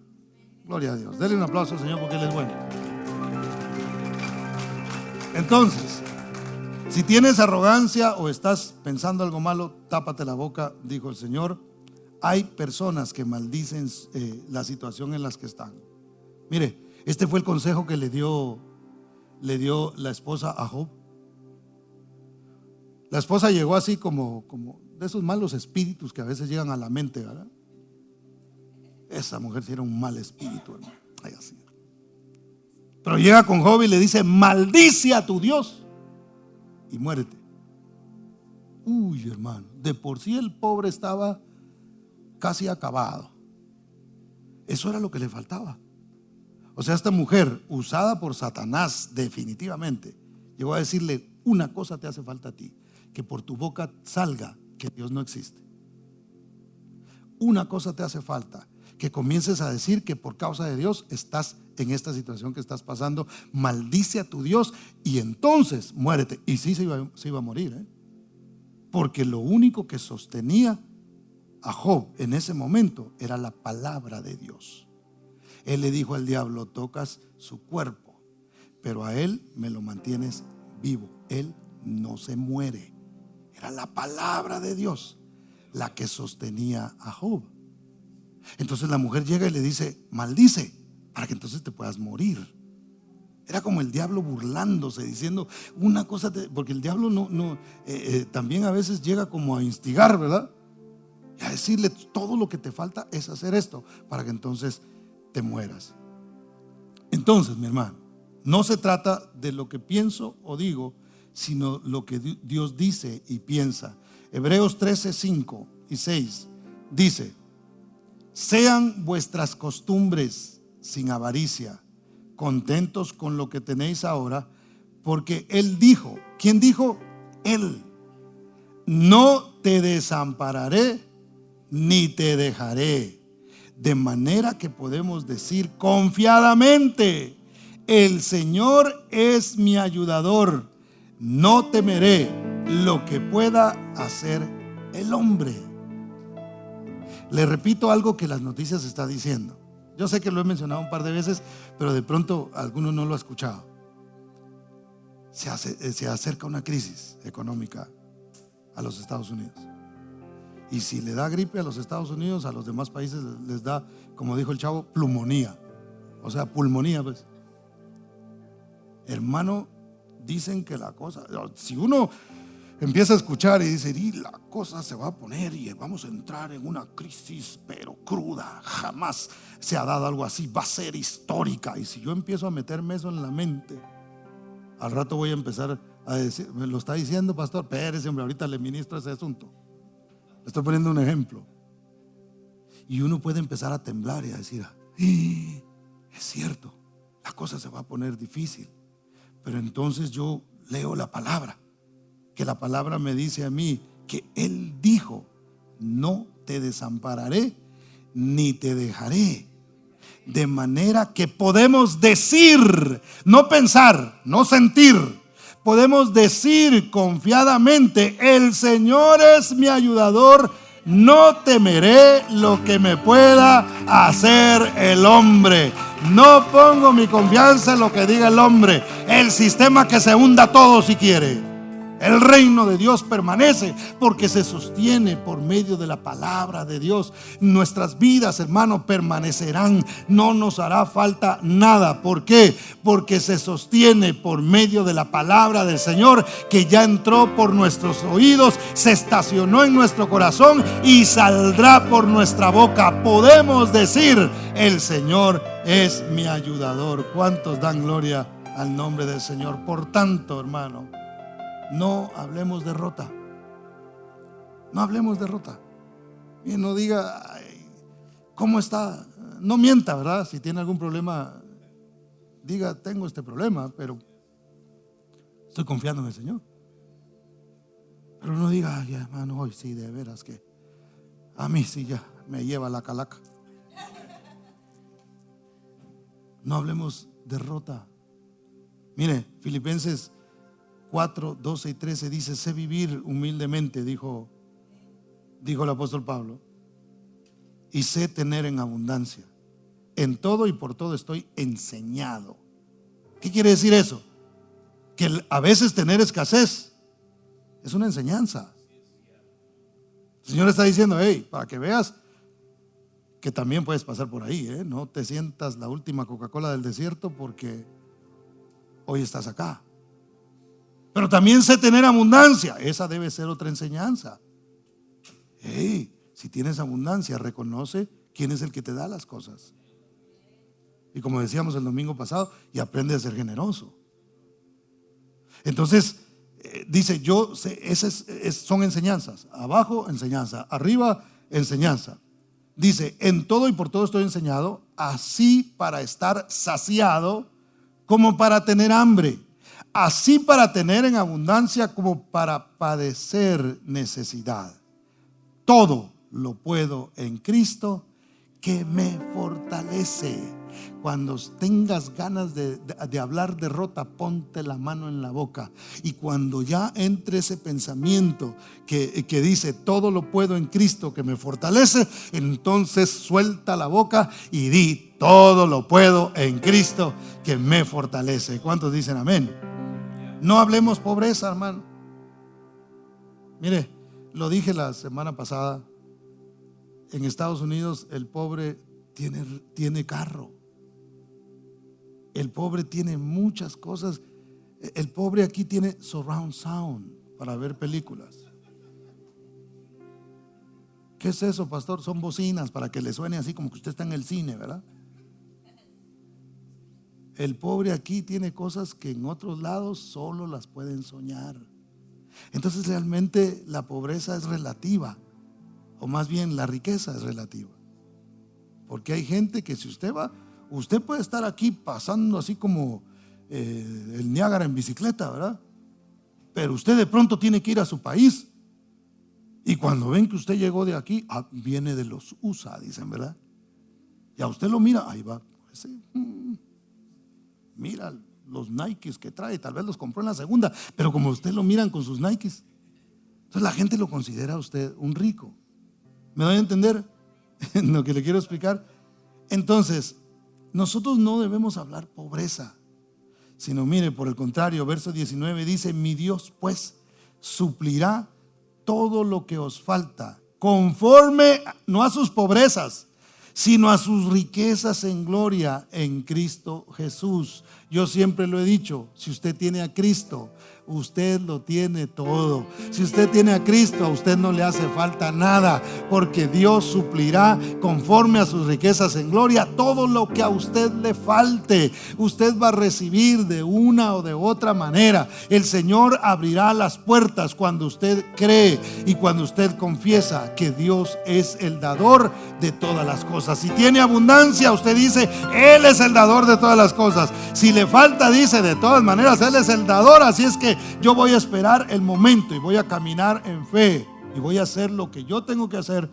Gloria a Dios. Denle un aplauso al Señor porque Él es bueno. Entonces, si tienes arrogancia o estás pensando algo malo, tápate la boca, dijo el Señor. Hay personas que maldicen la situación en las que están. Mire, este fue el consejo que le dio la esposa a Job. La esposa llegó así como de esos malos espíritus que a veces llegan a la mente, ¿verdad? Esa mujer sí era un mal espíritu, hermano. Ay, así. Pero llega con Job y le dice, maldice a tu Dios y muérete. Uy, hermano, de por sí el pobre estaba casi acabado. Eso era lo que le faltaba. O sea, esta mujer, usada por Satanás definitivamente, llegó a decirle, una cosa te hace falta a ti, que por tu boca salga que Dios no existe. Una cosa te hace falta, que comiences a decir que por causa de Dios estás en esta situación que estás pasando. Maldice a tu Dios y entonces muérete. Y sí se iba a morir, porque lo único que sostenía a Job en ese momento era la palabra de Dios. Él le dijo al diablo, tocas su cuerpo, pero a él me lo mantienes vivo. Él no se muere. Era la palabra de Dios la que sostenía a Job. Entonces la mujer llega y le dice, maldice para que entonces te puedas morir. Era como el diablo burlándose, diciendo una cosa, porque el diablo también a veces llega como a instigar, ¿verdad? Y a decirle, todo lo que te falta es hacer esto para que entonces te mueras. Entonces, mi hermano, no se trata de lo que pienso o digo, sino lo que Dios dice y piensa. Hebreos 13, 5 y 6 dice, sean vuestras costumbres sin avaricia, contentos con lo que tenéis ahora, porque Él dijo, ¿quién dijo? Él, no te desampararé ni te dejaré. De manera que podemos decir confiadamente, el Señor es mi ayudador, no temeré lo que pueda hacer el hombre. Le repito algo que las noticias está diciendo. Yo sé que lo he mencionado un par de veces, pero de pronto alguno no lo ha escuchado. Se acerca una crisis económica a los Estados Unidos. Y si le da gripe a los Estados Unidos, a los demás países les da, como dijo el chavo, plumonía. O sea, pulmonía, pues. Hermano, dicen que la cosa, si uno empieza a escuchar y dice, y la cosa se va a poner y vamos a entrar en una crisis pero cruda, jamás se ha dado algo así, va a ser histórica. Y si yo empiezo a meterme eso en la mente, al rato voy a empezar a decir, me lo está diciendo pastor, espérese hombre, ahorita le ministro ese asunto. Le estoy poniendo un ejemplo. Y uno puede empezar a temblar y a decir, es cierto, la cosa se va a poner difícil. Pero entonces yo leo la palabra, que la palabra me dice a mí que Él dijo, no te desampararé ni te dejaré. De manera que podemos decir, no pensar, no sentir, podemos decir confiadamente, el Señor es mi ayudador, no temeré lo que me pueda hacer el hombre. No pongo mi confianza en lo que diga el hombre, el sistema que se hunda todo si quiere. El reino de Dios permanece porque se sostiene por medio de la palabra de Dios. Nuestras vidas, hermano, permanecerán. No nos hará falta nada. ¿Por qué? Porque se sostiene por medio de la palabra del Señor, que ya entró por nuestros oídos, se estacionó en nuestro corazón y saldrá por nuestra boca. Podemos decir, el Señor es mi ayudador. ¿Cuántos dan gloria al nombre del Señor? Por tanto, hermano, no hablemos derrota. No hablemos derrota. Y no diga, ay, ¿cómo está? No mienta, ¿verdad? Si tiene algún problema, diga, tengo este problema, pero estoy confiando en el Señor. Pero no diga, ay, hermano, hoy sí, de veras que a mí sí ya me lleva la calaca. No hablemos derrota. Mire, Filipenses 4, 12 y 13 dice, sé vivir humildemente, dijo el apóstol Pablo, y sé tener en abundancia. En todo y por todo estoy enseñado. ¿Qué quiere decir eso? Que a veces tener escasez es una enseñanza. El Señor está diciendo, hey, para que veas que también puedes pasar por ahí, no te sientas la última Coca-Cola del desierto porque hoy estás acá. Pero también sé tener abundancia. Esa debe ser otra enseñanza. Hey, si tienes abundancia, reconoce quién es el que te da las cosas. Y como decíamos el domingo pasado, y aprende a ser generoso. Entonces, dice, yo sé, esas son enseñanzas. Abajo, enseñanza. Arriba, enseñanza. Dice, en todo y por todo estoy enseñado, así para estar saciado como para tener hambre. Así para tener en abundancia como para padecer necesidad. Todo lo puedo en Cristo que me fortalece. Cuando tengas ganas de hablar derrota, ponte la mano en la boca. Y cuando ya entre ese pensamiento que dice todo lo puedo en Cristo que me fortalece, entonces suelta la boca y di todo lo puedo en Cristo que me fortalece. ¿Cuántos dicen amén? No hablemos pobreza, hermano. Mire, lo dije la semana pasada. En Estados Unidos el pobre tiene carro. El pobre tiene muchas cosas. El pobre aquí tiene surround sound para ver películas. ¿Qué es eso, pastor? Son bocinas para que le suene así como que usted está en el cine, ¿verdad? El pobre aquí tiene cosas que en otros lados solo las pueden soñar. Entonces realmente la pobreza es relativa, o más bien la riqueza es relativa. Porque hay gente que si usted va, usted puede estar aquí pasando así como el Niágara en bicicleta, ¿verdad? Pero usted de pronto tiene que ir a su país. Y cuando ven que usted llegó de aquí, viene de los USA, dicen, ¿verdad? Y a usted lo mira, ahí va. Mira los Nikes que trae, tal vez los compró en la segunda, pero como usted lo miran con sus Nikes, entonces la gente lo considera a usted un rico. ¿Me doy a entender lo que le quiero explicar? Entonces, nosotros no debemos hablar pobreza, sino mire, por el contrario, verso 19 dice, mi Dios pues suplirá todo lo que os falta, conforme no a sus pobrezas, sino a sus riquezas en gloria en Cristo Jesús. Yo siempre lo he dicho, si usted tiene a Cristo, usted lo tiene todo. Si usted tiene a Cristo, a usted no le hace falta nada, porque Dios suplirá conforme a sus riquezas en gloria todo lo que a usted le falte. Usted va a recibir de una o de otra manera. El Señor abrirá las puertas cuando usted cree y cuando usted confiesa que Dios es el dador de todas las cosas. Si tiene abundancia, usted dice: Él es el dador de todas las cosas. Si le falta, dice: de todas maneras Él es el dador. Así es que yo voy a esperar el momento y voy a caminar en fe y voy a hacer lo que yo tengo que hacer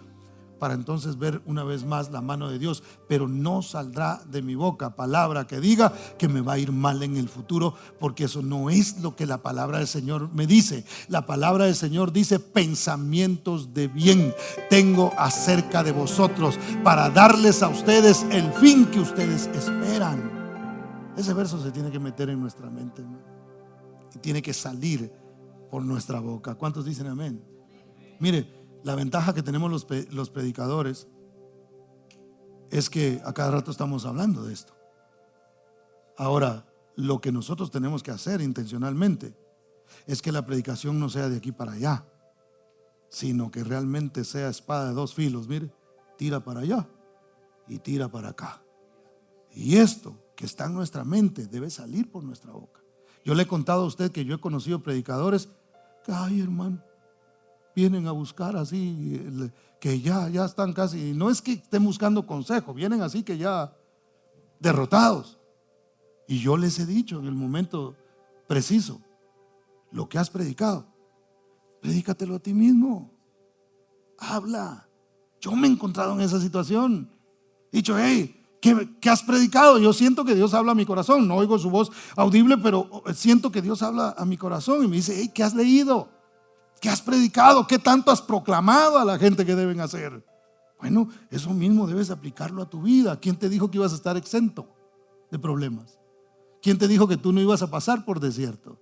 para entonces ver una vez más la mano de Dios. Pero no saldrá de mi boca palabra que diga que me va a ir mal en el futuro, porque eso no es lo que la palabra del Señor me dice. La palabra del Señor dice: pensamientos de bien tengo acerca de vosotros, para darles a ustedes el fin que ustedes esperan. Ese verso se tiene que meter en nuestra mente, ¿no? Y tiene que salir por nuestra boca. ¿Cuántos dicen amén? Mire, la ventaja que tenemos los predicadores es que a cada rato estamos hablando de esto. Ahora, lo que nosotros tenemos que hacer intencionalmente es que la predicación no sea de aquí para allá, sino que realmente sea espada de dos filos. Mire, tira para allá y tira para acá. Y esto que está en nuestra mente debe salir por nuestra boca. Yo le he contado a usted que yo he conocido predicadores que, ay, hermano, vienen a buscar así, que ya están casi, no es que estén buscando consejo, vienen así que ya derrotados. Y yo les he dicho en el momento preciso: lo que has predicado, predícatelo a ti mismo, habla. Yo me he encontrado en esa situación, he dicho: hey, ¿qué has predicado? Yo siento que Dios habla a mi corazón. No oigo su voz audible, pero siento que Dios habla a mi corazón. Y me dice: hey, ¿qué has leído? ¿Qué has predicado? ¿Qué tanto has proclamado a la gente que deben hacer? Bueno, eso mismo debes aplicarlo a tu vida. ¿Quién te dijo que ibas a estar exento de problemas? ¿Quién te dijo que tú no ibas a pasar por desierto?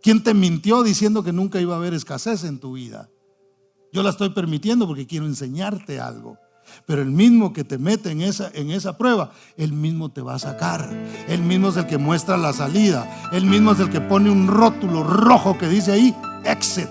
¿Quién te mintió diciendo que nunca iba a haber escasez en tu vida? Yo la estoy permitiendo porque quiero enseñarte algo. Pero el mismo que te mete en esa prueba, el mismo te va a sacar. El mismo es el que muestra la salida. El mismo es el que pone un rótulo rojo que dice ahí: exit,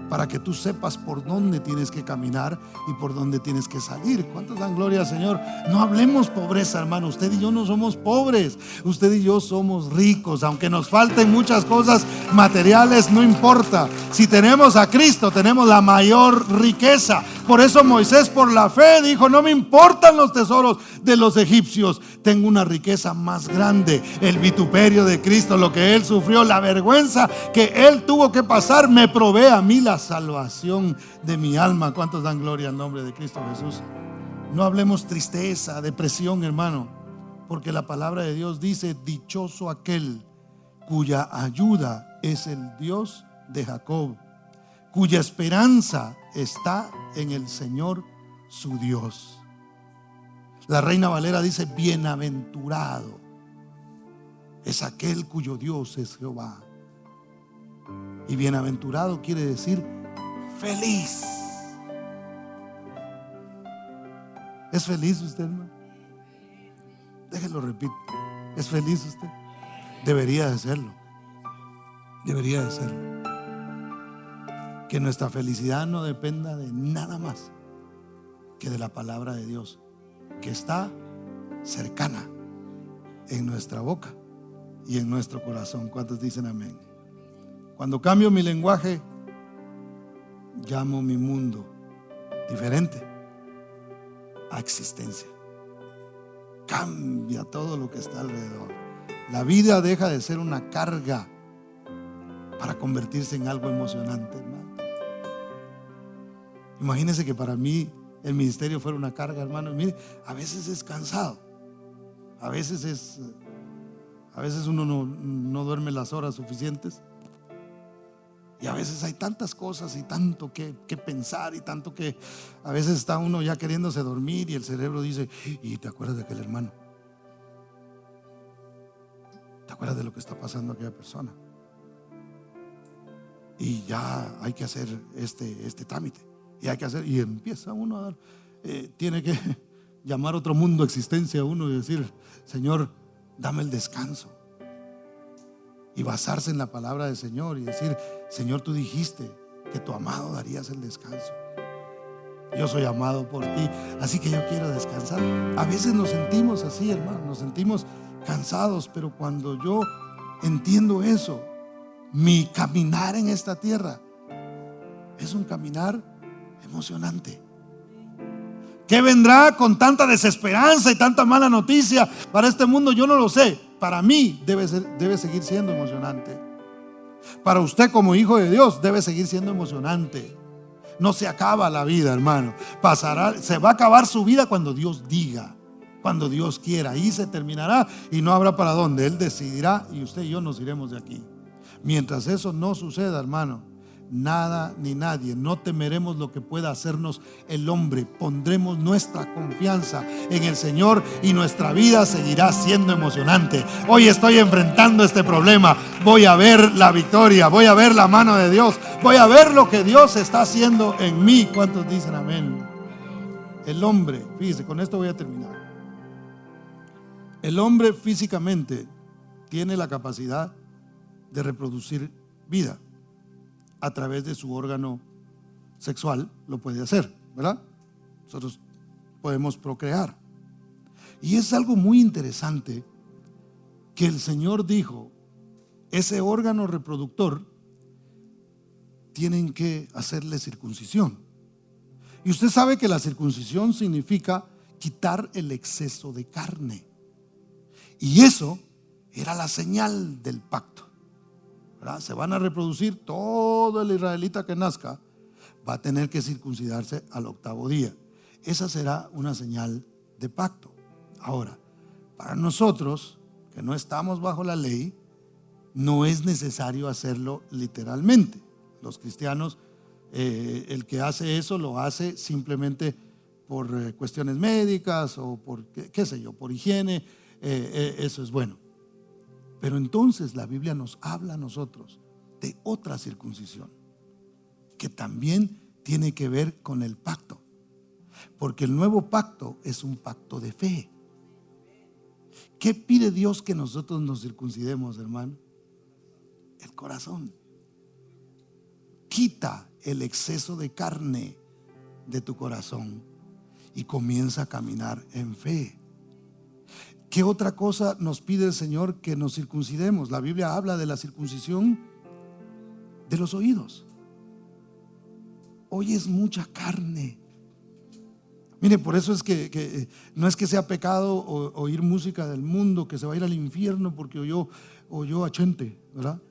para que tú sepas por dónde tienes que caminar y por dónde tienes que salir. ¿Cuántos dan gloria al Señor? No hablemos pobreza, hermano. Usted y yo no somos pobres, usted y yo somos ricos. Aunque nos falten muchas cosas materiales, no importa. Si tenemos a Cristo, tenemos la mayor riqueza. Por eso Moisés, por la fe, dijo: no me importan los tesoros de los egipcios, tengo una riqueza más grande. El vituperio de Cristo, lo que Él sufrió, la vergüenza que Él tuvo que pasar, me provee a mí la salvación de mi alma. ¿Cuántos dan gloria al nombre de Cristo Jesús? No hablemos tristeza, depresión, hermano, porque la palabra de Dios dice: dichoso aquel cuya ayuda es el Dios de Jacob, cuya esperanza está en el Señor su Dios. La Reina Valera dice: bienaventurado es aquel cuyo Dios es Jehová. Y bienaventurado quiere decir feliz. ¿Es feliz usted, hermano? Déjelo repito: ¿es feliz usted? Debería de serlo. Debería de serlo. Que nuestra felicidad no dependa de nada más que de la palabra de Dios, que está cercana en nuestra boca y en nuestro corazón. ¿Cuántos dicen amén? Cuando cambio mi lenguaje, llamo mi mundo diferente a existencia. Cambia todo lo que está alrededor. La vida deja de ser una carga para convertirse en algo emocionante, hermano. Imagínense que para mí el ministerio fuera una carga, hermano. Y mire, a veces es cansado, a veces uno no duerme las horas suficientes, y a veces hay tantas cosas y tanto que pensar, y tanto que a veces está uno ya queriéndose dormir y el cerebro dice: ¿y te acuerdas de aquel hermano? ¿Te acuerdas de lo que está pasando a aquella persona? Y ya hay que hacer este trámite, y hay que hacer, y empieza uno a dar, tiene que llamar otro mundo a existencia uno y decir: Señor, dame el descanso. y basarse en la palabra del Señor y decir: Señor, tú dijiste que tu amado darías el descanso. Yo soy amado por ti, así que yo quiero descansar. A veces nos sentimos así, hermano, nos sentimos cansados, pero cuando yo entiendo eso, mi caminar en esta tierra es un caminar emocionante. ¿Qué vendrá con tanta desesperanza y tanta mala noticia para este mundo? Yo no lo sé. Para mí debe seguir siendo emocionante. Para usted como hijo de Dios debe seguir siendo emocionante. No se acaba la vida, hermano. Se va a acabar su vida cuando Dios diga, cuando Dios quiera. Ahí se terminará y no habrá para dónde. Él decidirá y usted y yo nos iremos de aquí. Mientras eso no suceda, hermano, nada ni nadie, no temeremos lo que pueda hacernos el hombre. Pondremos nuestra confianza en el Señor y nuestra vida seguirá siendo emocionante. Hoy estoy enfrentando este problema, voy a ver la victoria, voy a ver la mano de Dios, voy a ver lo que Dios está haciendo en mí. ¿Cuántos dicen amén? El hombre, fíjese, con esto voy a terminar. El hombre físicamente tiene la capacidad de reproducir vida. A través de su órgano sexual lo puede hacer, ¿verdad? Nosotros podemos procrear. Y es algo muy interesante que el Señor dijo: ese órgano reproductor tienen que hacerle circuncisión. Y usted sabe que la circuncisión significa quitar el exceso de carne. Y eso era la señal del pacto, ¿verdad? Se van a reproducir, todo el israelita que nazca va a tener que circuncidarse al 8º día. Esa será una señal de pacto. Ahora, para nosotros que no estamos bajo la ley, no es necesario hacerlo literalmente. Los cristianos, el que hace eso lo hace simplemente por cuestiones médicas o por, qué sé yo, por higiene. Eso es bueno. Pero entonces la Biblia nos habla a nosotros de otra circuncisión que también tiene que ver con el pacto, porque el nuevo pacto es un pacto de fe. ¿Qué pide Dios que nosotros nos circuncidemos, hermano? El corazón. Quita el exceso de carne de tu corazón y comienza a caminar en fe. ¿Qué otra cosa nos pide el Señor? Que nos circuncidemos. La Biblia habla de la circuncisión de los oídos. Oyes mucha carne. Mire, por eso es que no es que sea pecado oír música del mundo, que se va a ir al infierno porque oyó a Chente, ¿verdad?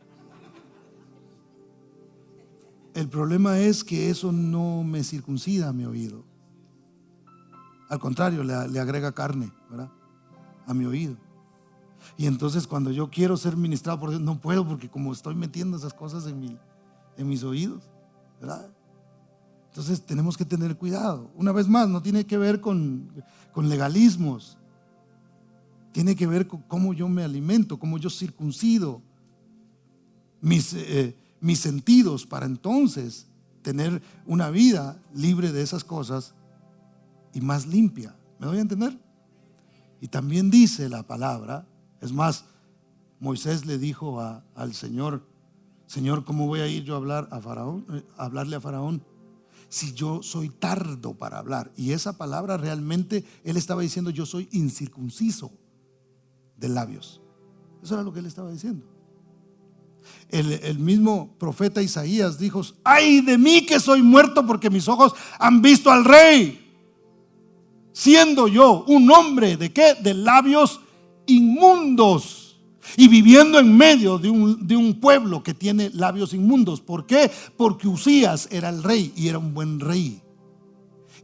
El problema es que eso no me circuncida mi oído. Al contrario, le agrega carne, ¿verdad?, a mi oído. Y entonces cuando yo quiero ser ministrado por Dios, no puedo, porque como estoy metiendo esas cosas en mis oídos, ¿verdad? Entonces tenemos que tener cuidado. Una vez más, no tiene que ver con legalismos. Tiene que ver con cómo yo me alimento, cómo yo circuncido mis sentidos para entonces tener una vida libre de esas cosas y más limpia. ¿Me doy a entender? Y también dice la palabra, es más, Moisés le dijo al Señor: Señor, ¿cómo voy a ir yo a hablarle a Faraón si yo soy tardo para hablar? Y esa palabra realmente él estaba diciendo: yo soy incircunciso de labios. Eso era lo que él estaba diciendo. El mismo profeta Isaías dijo: ay de mí que soy muerto, porque mis ojos han visto al Rey, siendo yo un hombre ¿de qué? De labios inmundos y viviendo en medio de un pueblo que tiene labios inmundos. ¿Por qué? Porque Usías era el rey y era un buen rey.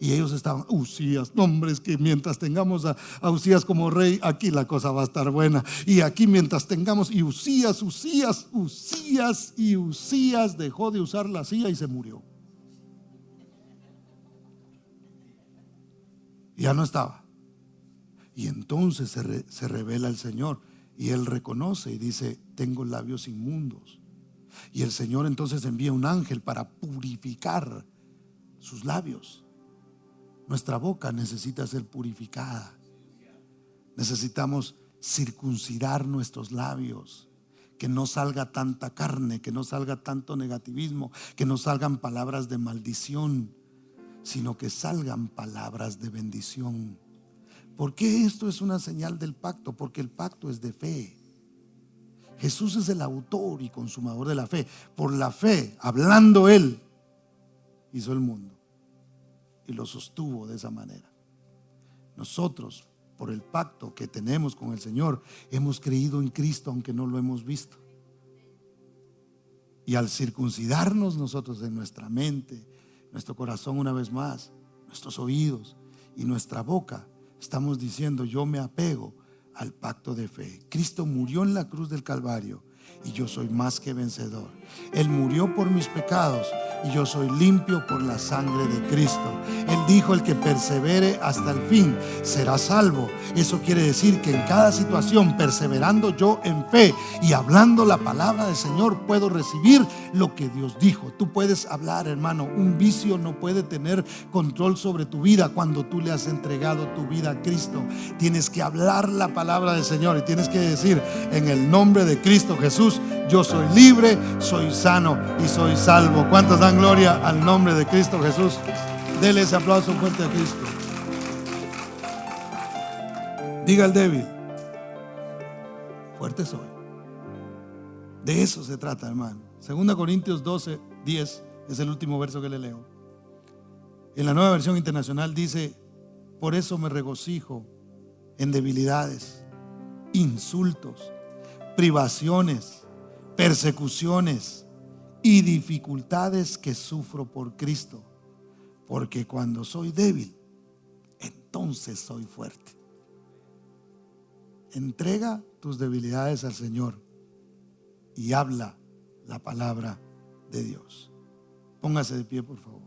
Y ellos estaban: Usías, no, hombre, es que mientras tengamos a Usías como rey, aquí la cosa va a estar buena. Y aquí mientras tengamos, y Usías dejó de usar la silla y se murió. Ya no estaba. Y entonces se revela el Señor y él reconoce y dice: tengo labios inmundos. Y el Señor entonces envía un ángel para purificar sus labios. Nuestra boca necesita ser purificada. Necesitamos circuncidar nuestros labios, que no salga tanta carne, que no salga tanto negativismo, que no salgan palabras de maldición, sino que salgan palabras de bendición. ¿Por qué esto es una señal del pacto? Porque el pacto es de fe. Jesús es el autor y consumador de la fe. Por la fe, hablando Él, hizo el mundo y lo sostuvo de esa manera. Nosotros, por el pacto que tenemos con el Señor, hemos creído en Cristo aunque no lo hemos visto. Y al circuncidarnos nosotros en nuestra mente, nuestro corazón una vez más, nuestros oídos y nuestra boca, estamos diciendo: yo me apego al pacto de fe. Cristo murió en la cruz del Calvario y yo soy más que vencedor. Él murió por mis pecados y yo soy limpio por la sangre de Cristo. Él dijo: el que persevere hasta el fin será salvo. Eso quiere decir que en cada situación, perseverando yo en fe y hablando la palabra del Señor, puedo recibir lo que Dios dijo. Tú puedes hablar, hermano. Un vicio no puede tener control sobre tu vida cuando tú le has entregado tu vida a Cristo. Tienes que hablar la palabra del Señor y tienes que decir: en el nombre de Cristo Jesús, yo soy libre, soy sano y soy salvo. ¿Cuántos dan gloria al nombre de Cristo Jesús? Dele ese aplauso fuerte a Cristo. Diga al débil: fuerte soy. De eso se trata, hermano. 2 Corintios 12:10 es el último verso que le leo. En la Nueva Versión Internacional dice: por eso me regocijo en debilidades, insultos, privaciones, persecuciones y dificultades que sufro por Cristo, porque cuando soy débil, entonces soy fuerte. Entrega tus debilidades al Señor y habla la palabra de Dios. Póngase de pie, por favor.